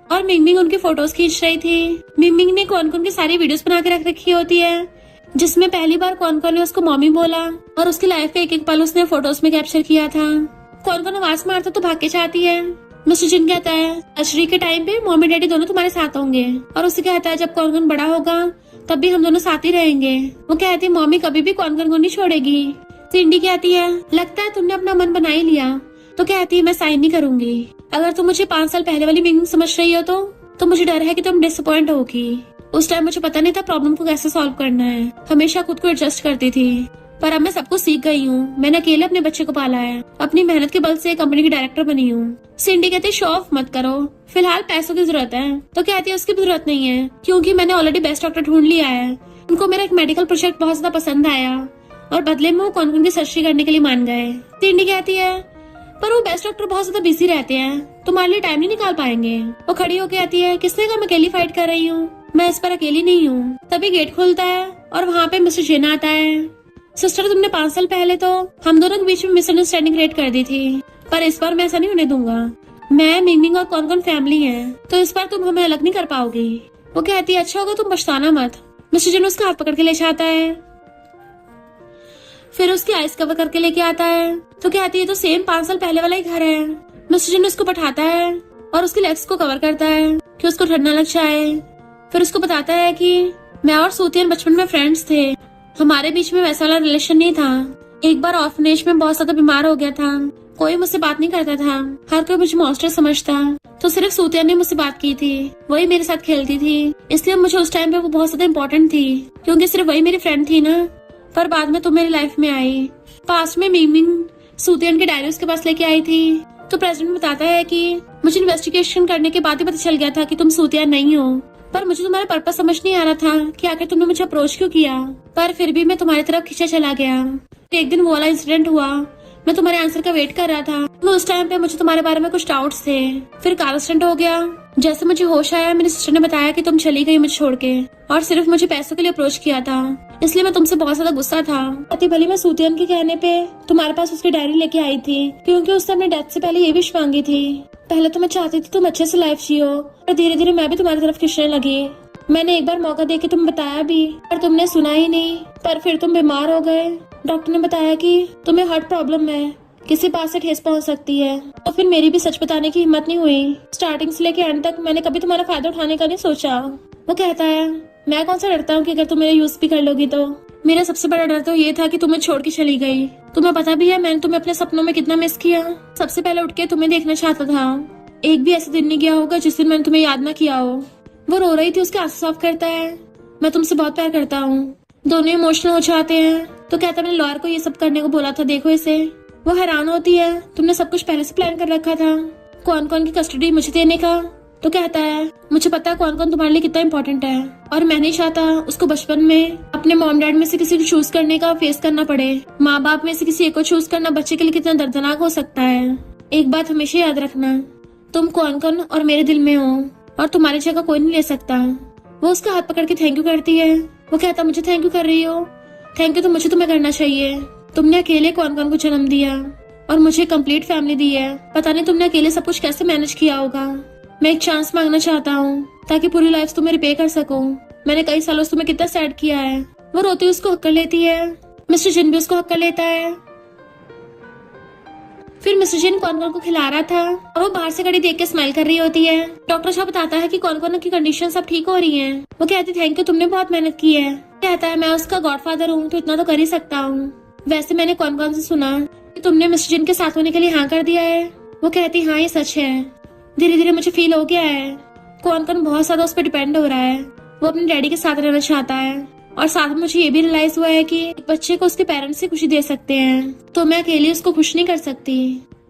और मिंगमिंग उनकी फोटोज खींच रही थी। मिंगमिंग ने कौन कौन की सारी वीडियोस बना के रख रखी होती है, जिसमें पहली बार कौन कौन ने उसको मॉमी बोला और उसकी लाइफ का एक एक पल उसने फोटोज में कैप्चर किया था। कौन कौन आवाज मारता तो भाग के चाहती है। मिस्टर जिन कहता है अशरी के टाइम पे मम्मी डैडी दोनों तुम्हारे साथ होंगे, और उसे कहता है जब कौन कौन बड़ा होगा तब भी हम दोनों साथ ही रहेंगे। वो कहती है मम्मी कभी भी कौन कौन को नहीं छोड़ेगी। सिंडी कहती है लगता है तुमने अपना मन बना ही लिया। तो कहती है मैं साइन नहीं करूंगी। अगर तुम मुझे 5 साल पहले वाली मिंग समझ रही हो तो मुझे डर है कि तुम डिसअपॉइंट होगी। उस टाइम मुझे पता नहीं था प्रॉब्लम को कैसे सॉल्व करना है, हमेशा खुद को एडजस्ट करती थी, पर अब मैं सब कुछ सीख गई हूँ। मैंने अकेले अपने बच्चे को पाला है, अपनी मेहनत के बल से कंपनी की डायरेक्टर बनी हूँ। सिंडी कहती है शो ऑफ मत करो, फिलहाल पैसों की जरूरत है। तो कहती है उसकी जरूरत नहीं है क्योंकि मैंने ऑलरेडी बेस्ट डॉक्टर ढूंढ लिया है। उनको मेरा एक मेडिकल प्रोजेक्ट बहुत ज्यादा पसंद आया और बदले में वो कौन की सर्जरी करने के लिए मान गए। सिंडी कहती है पर वो बेस्ट डॉक्टर बहुत ज्यादा बिजी रहते हैं, तुम्हारे लिए टाइम नहीं निकाल पाएंगे। वो खड़ी होकर आती है किसने कहा मैं अकेली फाइट कर रही हूँ, मैं इस पर अकेली नहीं हूँ। तभी गेट खुलता है और वहाँ पे मिस्टर जिन आता है। सिस्टर तुमने 5 साल पहले तो हम दोनों के बीच में मिसअंडरस्टैंडिंग क्रिएट कर दी थी, पर इस बार मैं ऐसा नहीं होने दूंगा। मैं मिंगमिंग और कौन कौन फैमिली है, तो इस बार तुम हमें अलग नहीं कर पाओगी। वो कहती है अच्छा होगा तुम पछताना मत। मिस्टर जिन उसका हाथ पकड़ के ले जाता है, फिर उसकी आइस कवर करके लेके आता है। तो कहती है तो सेम 5 साल पहले वाला ही घर है। मिस्टर जिन उसको बैठाता है और उसकी लेग्स को कवर करता है कि उसको ठंड न लग जाए। फिर उसको बताता है कि मैं और सूतियन बचपन में फ्रेंड्स थे, हमारे बीच में वैसा वाला रिलेशन नहीं था। एक बार ऑर्फनेज में बहुत ज्यादा बीमार हो गया था, कोई मुझसे बात नहीं करता था, हर कोई मुझे मॉन्स्टर समझता, तो सिर्फ सूतियन ने मुझसे बात की थी, वही मेरे साथ खेलती थी, इसलिए मुझे उस टाइम पे वो बहुत ज्यादा इम्पोर्टेंट थी क्योंकि सिर्फ वही मेरी फ्रेंड थी ना। पर बाद में तुम मेरी लाइफ में आई। पास्ट में मिंगमिंग सूतियन की डायरी उसके पास लेके आई थी। तो प्रेसिडेंट बताता है कि मुझे इन्वेस्टिगेशन करने के बाद ही पता चल गया था कि तुम सूतियन नहीं हो, पर मुझे तुम्हारा पर्पस समझ नहीं आ रहा था कि आखिर तुमने मुझे अप्रोच क्यों किया, पर फिर भी मैं तुम्हारी तरफ खींचा चला गया। एक दिन वो वाला इंसिडेंट हुआ, मैं तुम्हारे आंसर का वेट कर रहा था, तो उस टाइम पे मुझे तुम्हारे बारे में कुछ डाउट्स थे। फिर कार एक्सीडेंट हो गया, जैसे मुझे होश आया मेरी सिस्टर ने बताया कि तुम चली गई मुझे छोड़ के, और सिर्फ मुझे पैसों के लिए अप्रोच किया था, इसलिए मैं तुमसे बहुत ज्यादा गुस्सा था। अति भली मैं सूतियन के कहने पे तुम्हारे पास उसकी डायरी लेके आई थी क्योंकि उसने अपने डेथ से पहले ये विश मांगी थी। पहले तो मैं चाहती थी तुम अच्छे से लाइफ जियो, और धीरे धीरे मैं भी तुम्हारी तरफ खिंचने लगी। मैंने एक बार मौका देके तुम्हें बताया भी, पर तुमने सुना ही नहीं। पर फिर तुम बीमार हो गए, डॉक्टर ने बताया कि तुम्हें हार्ट प्रॉब्लम है, किसी पास से ठेस पहुंच सकती है। तो फिर मेरी भी सच बताने की हिम्मत नहीं हुई। स्टार्टिंग से लेके एंड तक मैंने कभी तुम्हारा फायदा उठाने का नहीं सोचा। वो कहता है मैं कौन सा डरता हूँ कि अगर तुम मेरा यूज भी कर लोगी तो। मेरा सबसे बड़ा डर तो ये था कि तुम्हें छोड़ के चली गई। तुम्हें पता भी है मैंने तुम्हें अपने सपनों में कितना मिस किया। सबसे पहले उठ के तुम्हें देखना चाहता था, एक भी ऐसा दिन नहीं गया होगा जिस दिन मैंने तुम्हें याद ना किया हो। वो रो रही थी, उसके आंसू साफ करता है मैं तुमसे बहुत प्यार करता हूँ। दोनों इमोशनल हो जाते हैं। तो कहता मैंने लॉयर को ये सब करने को बोला था, देखो इसे। वो हैरान होती है तुमने सब कुछ पहले से प्लान कर रखा था, कौन कौन की कस्टडी मुझे देने का। तो कहता है मुझे पता है कौन कौन तुम्हारे लिए कितना इम्पोर्टेंट है, और मैं नहीं चाहता उसको बचपन में अपने मॉम डैड में से किसी को चूज करने का फेस करना पड़े। माँ बाप में से किसी एक को चूज करना बच्चे के लिए कितना दर्दनाक हो सकता है। एक बात हमेशा याद रखना, तुम कौन कौन और मेरे दिल में हो, और तुम्हारी जगह कोई नहीं ले सकता। वो उसका हाथ पकड़ के थैंक यू करती है। वो कहता मुझे थैंक यू कर रही हो, थैंक यू तो मुझे तुम्हें करना चाहिए। तुमने अकेले कौन कौन को जन्म दिया और मुझे कंप्लीट फैमिली दी है। पता नहीं तुमने अकेले सब कुछ कैसे मैनेज किया होगा। मैं एक चांस मांगना चाहता हूँ ताकि पूरी लाइफ तुम्हें रिपे कर सकूं। मैंने कई सालों से तुम्हें कितना सैड किया है। वो रोती उसको हक कर लेती है। मिस्टर जिन भी उसको हक कर लेता है। फिर मिस्टर जिन कौन कौन को खिला रहा था और वो बाहर से घड़ी देख के स्माइल कर रही होती है। डॉक्टर साहब बताता है कि कौन कौन की कंडीशन सब ठीक हो रही है। वो कहती थैंक यू, तुमने बहुत मेहनत की है। कहता है मैं उसका गॉडफादर हूँ तो इतना तो कर ही सकता हूँ। वैसे मैंने कौन कौन से सुना कि तुमने मिस्टर जिन के साथ होने के लिए हाँ कर दिया है। वो कहती हाँ ये सच है, धीरे धीरे मुझे फील हो गया है कौन कौन बहुत ज्यादा उस पर डिपेंड हो रहा है। वो अपने डैडी के साथ रहना चाहता है, और साथ में मुझे ये भी रियलाइज हुआ है कि एक बच्चे को उसके पेरेंट्स से खुशी दे सकते हैं, तो मैं अकेले उसको खुश नहीं कर सकती।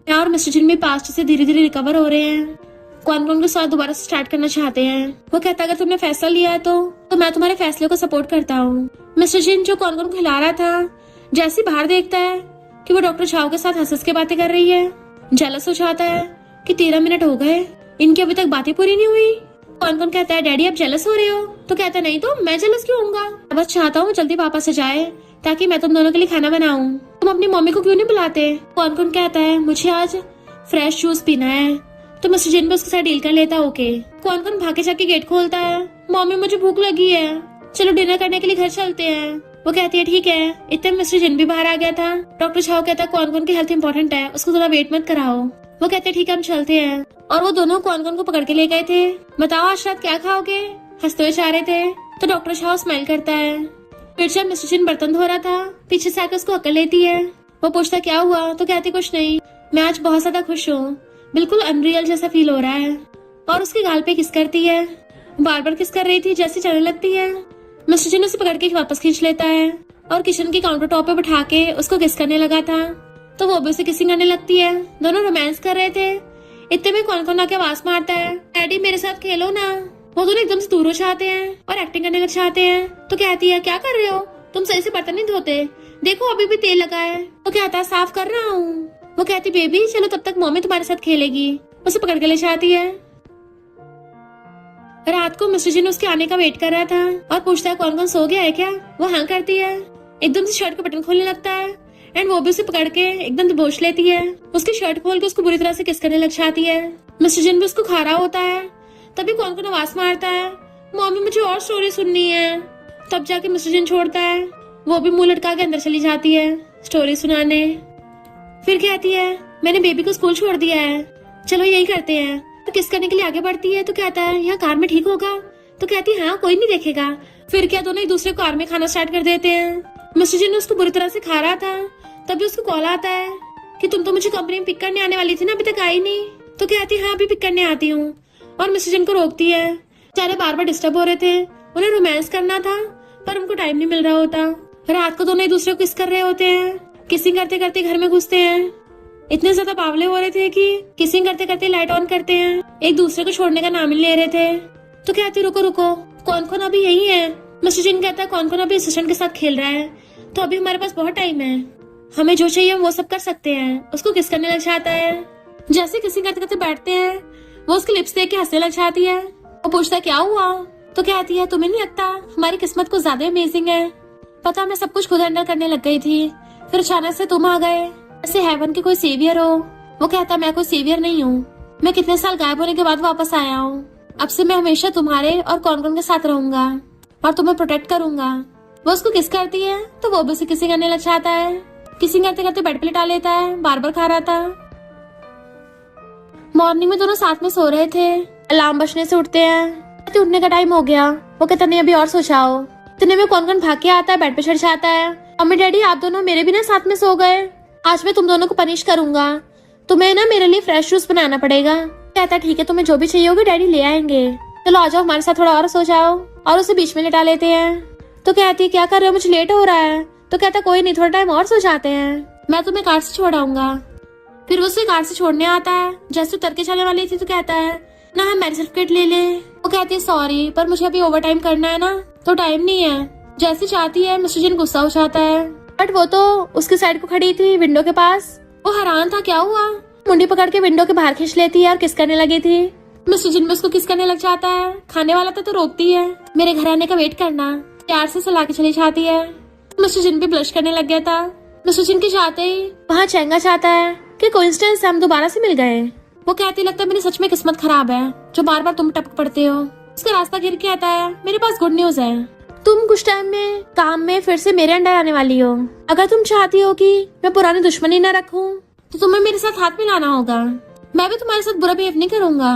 मैं और मिस्टर जिन भी पास्ट से धीरे धीरे रिकवर हो रहे हैं, कौन कौन के साथ दोबारा से स्टार्ट करना चाहते हैं। वो कहता है अगर तुमने फैसला लिया है तो मैं तुम्हारे फैसले को सपोर्ट करता हूँ। मिस्टर जिन जो कौन कौन खिला रहा था, जैसे बाहर देखता है कि वो डॉक्टर झाओ के साथ हंस के बातें कर रही है, जेलस हो जाता है कि 13 मिनट हो गए, इनकी अभी तक बातें पूरी नहीं हुई। कौन कौन कहता है डैडी आप जेलस हो रहे हो। तो कहता है नहीं तो मैं जेलस क्यों होऊंगा, बस चाहता हूँ जल्दी वापस आ जाए ताकि मैं तुम दोनों के लिए खाना बनाऊं। तुम अपनी मम्मी को क्यों नहीं बुलाते। कौन कौन कहता है मुझे आज फ्रेश जूस पीना है। तो मिस्टर जिन भी उसके साथ डील कर लेता। ओके, कौन कौन भागे जाके गेट खोलता है। मम्मी मुझे भूख लगी है, चलो डिनर करने के लिए घर चलते हैं। वो कहती है ठीक है। इतने में मिस्टर जिन भी बाहर आ गया था। डॉक्टर छाओ कहता है कौन कौन की हेल्थ इंपॉर्टेंट है, उसको थोड़ा वेट मत कराओ। वो कहते हैं ठीक है हम चलते हैं। और वो दोनों कौन कौन को पकड़ के ले गए थे। बताओ आज रात क्या खाओगे, हंसते हुए जा रहे थे। तो डॉक्टर छाओ स्माइल करता है। फिर जब मिस्टर जिन बर्तन धो रहा था, पीछे से आकर उसको अकल लेती है। वो पूछता क्या हुआ, तो कहती कुछ नहीं, मैं आज बहुत ज्यादा खुश हूँ, बिल्कुल अनरियल जैसा फील हो रहा है। और उसके गाल पे किस करती है, बार बार किस कर रही थी जैसे चलने लगती है। मिस्टर जिन उसे पकड़ के वापस खींच लेता है और किचन के काउंटर टॉप पे बिठा के उसको किस करने लगा था। तो वो भी उसे किसिंग करने लगती है। दोनों रोमांस कर रहे थे। इतने में कौन कौन आके आवाज मारता है, डैडी मेरे साथ खेलो ना। वो दोनों एकदम से दूर हो जाते हैं और एक्टिंग करने लग जाते हैं। तो कहती है क्या कर रहे हो तुम, सही से बर्तन नहीं धोते, देखो अभी भी तेल लगा है। वो कहता है साफ कर रहा हूँ। वो कहती बेबी चलो तब तक मम्मी तुम्हारे साथ खेलेगी। उसे पकड़ के ले जाती है। रात को मिस्टर जिन उसके आने का वेट कर रहा था और पूछता है कौन कौन सो गया है क्या। वो हाँ करती है। एकदम से शर्ट का बटन खोलने लगता है एंड वो भी उसे पकड़ के एकदम दबोच लेती है। उसकी शर्ट खोल के उसको बुरी तरह से किस करने लग जाती है। मिस्टर जिन भी उसको खा रहा होता है। तभी कौन कौन आवाज मारता है, मम्मी मुझे और स्टोरी सुननी है। तब जाके मिस्टर जिन छोड़ता है। वो भी मुंह लटका के अंदर चली जाती है स्टोरी सुनाने। फिर कहती है मैंने बेबी को स्कूल छोड़ दिया है, चलो यही करते हैं। तो किस करने के लिए आगे बढ़ती है। तो कहता है यहाँ कार में ठीक होगा। तो कहती है हाँ कोई नहीं देखेगा। फिर क्या दोनों एक दूसरे को कार में खाना स्टार्ट कर देते हैं। मिस्टर जिन उसको बुरी तरह से खा रहा था। तभी उसको कॉल आता है कि तुम तो मुझे कंपनी में पिक करने आने वाली थी ना, अभी तक आई नहीं। तो कहती हाँ अभी पिक करने आती हूँ। और मिस्टर जिन को रोकती है। बेचारे बार बार डिस्टर्ब हो रहे थे, उन्हें रोमांस करना था पर उनको टाइम नहीं मिल रहा होता। रात को दोनों एक दूसरे को किस कर रहे होते हैं। किसिंग करते करते घर में घुसते हैं। इतने ज्यादा बावले हो रहे थे कि किसिंग करते करते लाइट ऑन करते हैं। एक दूसरे को छोड़ने का नाम ही ले रहे थे। तो कहती रुको रुको, कौन कौन अभी यही है। मिस्टर जिन कहता है कौन कौन अभी असिस्टेंट के साथ खेल रहा है, तो अभी हमारे पास बहुत टाइम है, हमें जो चाहिए हम वो सब कर सकते हैं। उसको किस करने लग जाता है। जैसे किसिंग करते करते बैठते हैं, वो उसकी लिप्स देख के हंसने लग जाती है। वो पूछता है क्या हुआ। तो कहती है तुम्हें नहीं लगता हमारी किस्मत कुछ ज्यादा अमेजिंग है। पता मैं सब कुछ खुद हैंडल करने लग गई थी, फिर अचानक से तुम आ गए, ऐसे हेवन के कोई सेवियर हो। वो कहता मैं कोई सेवियर नहीं हूँ, मैं कितने साल गायब होने के बाद वापस आया हूँ। अब से मैं हमेशा तुम्हारे और कौन कौन के साथ रहूंगा और तुम्हें प्रोटेक्ट करूंगा। वो उसको किस करती है तो वो भी उसे किसिंग करने लग जाता है। किसिंग करते करते बेड पे लिटा लेता है, बार बार खा रहा था। मॉर्निंग में दोनों साथ में सो रहे थे। अलार्म बजने से उठते हैं। उठने का टाइम हो गया। वो कहता नहीं अभी और सो जाओ। इतने में कौन कौन भाग के आता है, बेड पे चढ़ जाता है। मम्मी डैडी आप दोनों मेरे बिना साथ में सो गए, आज मैं तुम दोनों को पनिश करूंगा, तुम्हें ना मेरे लिए फ्रेश जूस बनाना पड़ेगा। कहता ठीक है तुम्हें जो भी चाहिए होगा डैडी ले आएंगे, चलो आ जाओ हमारे साथ थोड़ा और सो जाओ। और उसे बीच में लिटा लेते हैं। तो कहती क्या कर रहे हो, मुझे लेट हो रहा है। तो कहता कोई नहीं थोड़ा टाइम और सो जाते हैं, मैं तुम्हें कार से छोड़ आऊंगा। फिर वो उसे कार से छोड़ने आता है। जैसे उतर के जाने वाली थी तो कहता है ना हम मैरिज सर्टिफिकेट ले ले। वो कहती है सॉरी पर मुझे अभी ओवर टाइम करना है ना, तो टाइम नहीं है। जैसी चाहती है मिस्टर जिन गुस्सा हो जाता है। बट वो तो उसकी साइड को खड़ी थी विंडो के पास। वो हैरान था क्या हुआ। मुंडी पकड़ के विंडो के बाहर खींच लेती है और किस करने लगी थी। मिस्टर जिन भी उसको किस करने लग जाता है। खाने वाला था तो रोकती है, मेरे घर आने का वेट करना, प्यार से सला के चली जाती है। मिस्टर जिन भी ब्लश करने लग गया था। मिस्टर जिन के जाते ही वहाँ चेंगा चाहता है कि कोइंसिडेंस से हम दोबारा से मिल गए। वो कहती लगता है मेरी सच में किस्मत खराब है जो बार बार तुम टपक पड़ते हो। उसका रास्ता गिर के आता है, मेरे पास गुड न्यूज है, तुम कुछ टाइम में काम में फिर से मेरे अंडर आने वाली हो। अगर तुम चाहती हो कि मैं पुरानी दुश्मनी न रखूं, तो तुम्हें मेरे साथ हाथ मिलाना होगा। मैं भी तुम्हारे साथ बुरा बिहेव नहीं करूंगा,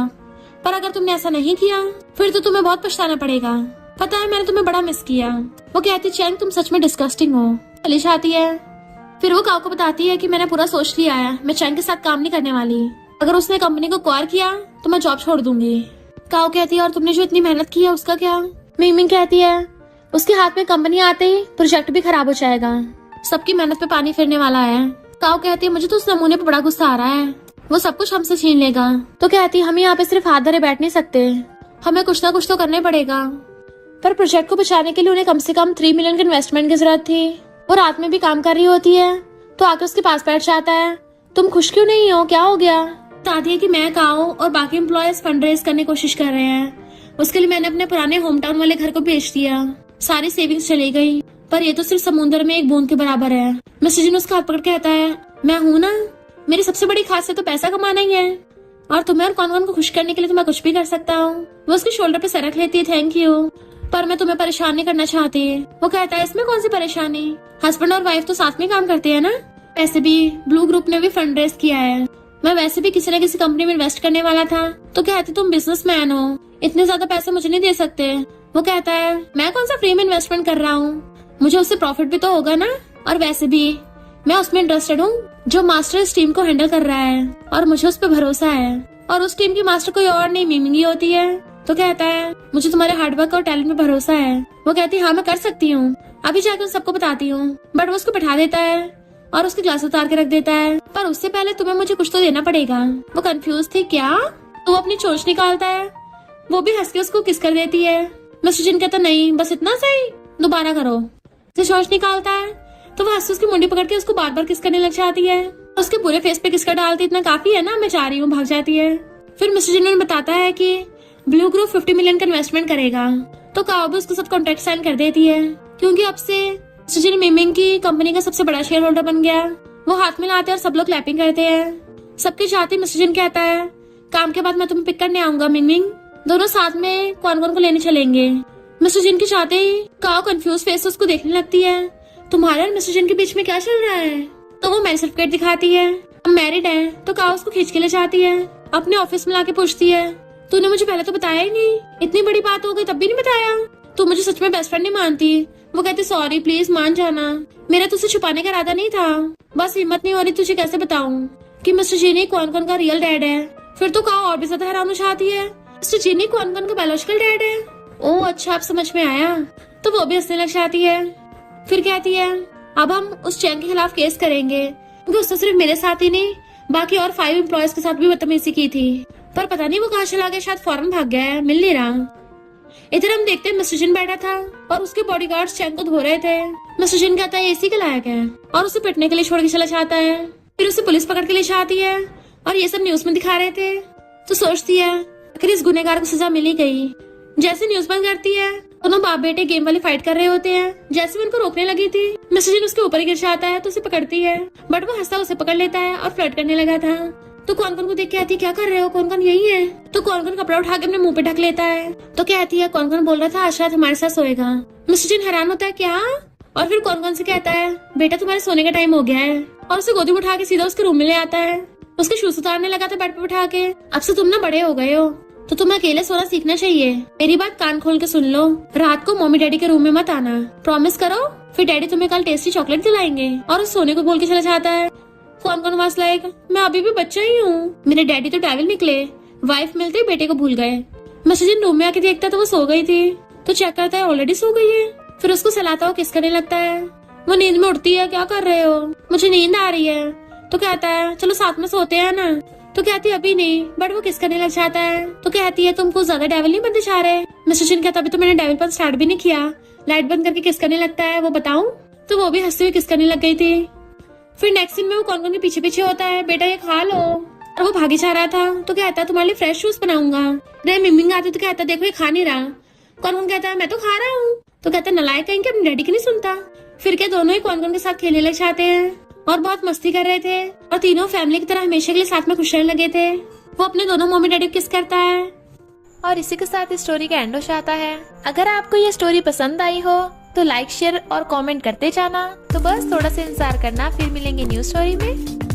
पर अगर तुमने ऐसा नहीं किया फिर तो तुम्हें बहुत पछताना पड़ेगा। पता है मैंने तुम्हें बड़ा मिस किया। वो कहती चैंग तुम सच में डिस्गस्टिंग हो। चली जाती है। फिर वो काओ को बताती है कि मैंने पूरा सोच लिया है, मैं चैंग के साथ काम नहीं करने वाली। अगर उसने कंपनी को क्वार किया तो मैं जॉब छोड़ दूंगी। काओ कहती है और तुमने जो इतनी मेहनत की है उसका क्या। मिंग मिंग कहती है उसके हाथ में कंपनी आते ही प्रोजेक्ट भी खराब हो जाएगा, सबकी मेहनत पे पानी फिरने वाला है। काओ कहती है मुझे तो उस नमूने पे बड़ा गुस्सा आ रहा है, वो सब कुछ हमसे छीन लेगा। तो कहती हम यहाँ पे सिर्फ हाथ धरे बैठ नहीं सकते, हमें कुछ ना कुछ तो करना ही पड़ेगा। पर प्रोजेक्ट को बचाने के लिए उन्हें कम से कम 3 मिलियन की इन्वेस्टमेंट की जरूरत थी। वो रात में भी काम कर रही होती है तो आकर उसके पास बैठ जाता है। तुम खुश क्यों नहीं हो, क्या हो गया। बताती है कि मैं काओ और बाकी एम्प्लॉयज फंड रेज करने की कोशिश कर रहे हैं। उसके लिए मैंने अपने पुराने होम टाउन वाले घर को बेच दिया, सारी सेविंग्स चली गई, पर ये तो सिर्फ समुद्र में एक बूंद के बराबर है। मिस्टर जिन उसका हाथ पकड़ कहता है मैं हूँ ना, मेरी सबसे बड़ी खासियत तो पैसा कमाना ही है। और तुम्हें और कौन कौन को खुश करने के लिए तो मैं कुछ भी कर सकता हूँ। वो उसके शोल्डर पे सरक लेती है, थैंक यू, पर मैं तुम्हें परेशान नहीं करना चाहती। वो कहता है इसमें कौन सी परेशानी, हस्बैंड और वाइफ तो साथ में काम करते हैं ना। वैसे भी ब्लू ग्रुप ने भी फंड रेज किया है, मैं वैसे भी किसी न किसी कंपनी में इन्वेस्ट करने वाला था। तो कहती तुम बिजनेसमैन हो, इतने ज्यादा पैसे मुझे नहीं दे सकते। वो कहता है मैं कौन सा फ्री में इन्वेस्टमेंट कर रहा हूँ, मुझे उससे प्रॉफिट भी तो होगा ना, और वैसे भी मैं उसमें इंटरेस्टेड हूँ जो मास्टर इस टीम को हैंडल कर रहा है, और मुझे उस पर भरोसा है, और उस टीम की मास्टर कोई और नहीं मिमिंग ही होती है। तो कहता है मुझे तुम्हारे हार्डवर्क और टैलेंट में भरोसा है। वो कहती है हाँ मैं कर सकती हूँ, अभी जाकर उन सबको बताती हूँ। बट वो उसको बैठा देता है और उसकी ग्लास उतार के रख देता है, पर उससे पहले तुम्हें मुझे कुछ तो देना पड़ेगा। वो कंफ्यूज थी, क्या? तो वो अपनी चोंच निकालता है, वो भी हंस के उसको किस कर देती है। मिस्टर जिन कहता नहीं बस इतना सही, दोबारा करो। चोंच निकालता है तो वो हंस उसकी मुंडी पकड़ के उसको बार बार किस करने लग जाती है। उसके पूरे फेस पे किस कर डालती, इतना काफी है ना, मैं जा रही हूँ, भाग जाती है। फिर मिस्टर जिन उन्हें बताता है कि ब्लू ग्रुप 50 मिलियन का इन्वेस्टमेंट करेगा। तो काओ भी उसके साथ कॉन्ट्रैक्ट साइन कर देती है, क्योंकि अब से मिस्टर जिन मिमिंग की कंपनी का सबसे बड़ा शेयर होल्डर बन गया। वो हाथ में लाते हैं और सब लोग क्लैपिंग करते हैं। सबके चाहते मिस्टर जिन कहता है काम के बाद मैं तुम्हें पिक करने आऊंगा मिमिंग, दोनों साथ में कौन कौन को लेने चलेंगे। मिस्टर जिन के चाहते ही काओ कंफ्यूज फेस से उसको देखने लगती है, तुम्हारे और मिस्टर जिन के बीच में क्या चल रहा है। तो वो मैरिज सर्टिफिकेट दिखाती है, हम मैरिड है। तो काओ उसको खींच के ले जाती है, अपने ऑफिस में लाके पूछती है तूने मुझे पहले तो बताया ही नहीं, इतनी बड़ी बात हो गई तब भी नहीं बताया, तू मुझे सच में बेस्ट फ्रेंड नहीं मानती। वो कहती सॉरी प्लीज मान जाना, मेरा तुझसे छुपाने का इरादा नहीं था, बस हिम्मत नहीं हो रही तुझे कैसे बताऊं कि मिस्टर जीनी कौन कौन का रियल डैड है। फिर तो काओ और भी ज्यादा हैरान हो जाती है, मिस्टर जीनी कौन कौन का बायोलॉजिकल डैड है। ओह अच्छा अब समझ में आया। तो वो भी हंसने लग जाती है, फिर कहती है अब हम उस चैंग के खिलाफ केस करेंगे, क्योंकि उसने सिर्फ मेरे साथ ही नहीं बाकी और 5 एम्प्लॉयज के साथ भी बदतमीजी की थी, पर पता नहीं वो कहाँ चला गया, शायद फौरन भाग गया है, मिल नहीं रहा। इधर हम देखते हैं मिस्टर जिन बैठा था और उसके बॉडीगार्ड्स चैंग को धो रहे थे। मिस्टर जिन कहता है एसी के लायक है और उसे पिटने के लिए छोड़ के चला जाता है। फिर उसे पुलिस पकड़ के ले जाती है और ये सब न्यूज में दिखा रहे थे। तो सोचती है आखिर इस गुनहगार को सजा मिल ही गई। जैसे न्यूज बंद करती है दोनों बाप बेटे गेम वाली फाइट कर रहे होते हैं। जैसे वो उनको रोकने लगी थी मिस्टर जिन उसके ऊपर ही गिर जाता है, तो उसे पकड़ती है, बट वो हंसता उसे पकड़ लेता है और फ्लर्ट करने लगा था। तो कौन कौन को देख के आती है क्या कर रहे हो, कौन कौन यही है। तो कौन कौन कपड़ा उठा के अपने मुंह पे ढक लेता है। तो कहती है कौन कौन बोल रहा था आज शायद हमारे साथ सोएगा। मिस्टर जिन हैरान होता है क्या, और फिर कौन कौन से कहता है बेटा तुम्हारे सोने का टाइम हो गया है, और उसे गोदी में उठा के सीधा उसके रूम में ले आता है। उसके शूज उतारने लगा था बेड पे बिठा के, अब से तुम ना बड़े हो गए हो तो तुम्हें अकेले सोना सीखना चाहिए, मेरी बात कान खोल के सुन लो, रात को मम्मी डैडी के रूम में मत आना, प्रॉमिस करो, फिर डैडी तुम्हें कल टेस्टी चॉकलेट दिलाएंगे। और उस सोने को बोल के चला जाता है। कौन कौन वास लाइक मैं अभी भी बच्चा ही हूँ, मेरे डैडी तो डेविल निकले, वाइफ मिलते ही बेटे को भूल गए। मिस्टर जिन रूम में आके देखता तो वो सो गई थी, तो चेक करता है ऑलरेडी सो गई है। फिर उसको सहलाता हुआ किस करने लगता है। वो नींद में उठती है, क्या कर रहे हो, मुझे नींद आ रही है। तो कहता है चलो साथ में सोते हैं ना। तो कहती है अभी नहीं, बट वो किस करने लग जाता है। तो कहती है तुम कुछ ज्यादा डेविल नहीं बनते जा रहे। मिस्टर जिन कहता अभी तो मैंने डेविल पर स्टार्ट भी नहीं किया, लाइट बंद करके किस करने लगता है, वो बताऊं। तो वो भी हंसते हुए किस करने लग गई थी। फिर नेक्स्ट सीन में वो कौन कौन के पीछे पीछे होता है, बेटा ये खा लो, और वो भागी जा रहा था। तो कहता है तुम्हारे लिए फ्रेश जूस बनाऊंगा। रे मिमिंग आती तो कहता देखो ये खा नहीं रहा। कौन कौन कहता है मैं तो खा रहा हूँ। तो कहता नलायक कहीं के अपने डैडी की नहीं सुनता। फिर क्या दोनों ही कौन कौन के साथ खेलने लग जाते हैं और बहुत मस्ती कर रहे थे, और तीनों फैमिली की तरह हमेशा के लिए साथ में खुश रहने लगे थे। वो अपने दोनों मम्मी डैडी को किस करता है। और इसी के साथ इस स्टोरी का एंड हो जाता है। अगर आपको ये स्टोरी पसंद आई हो तो लाइक शेयर और कमेंट करते जाना। तो बस थोड़ा सा इंतजार करना, फिर मिलेंगे न्यू स्टोरी में।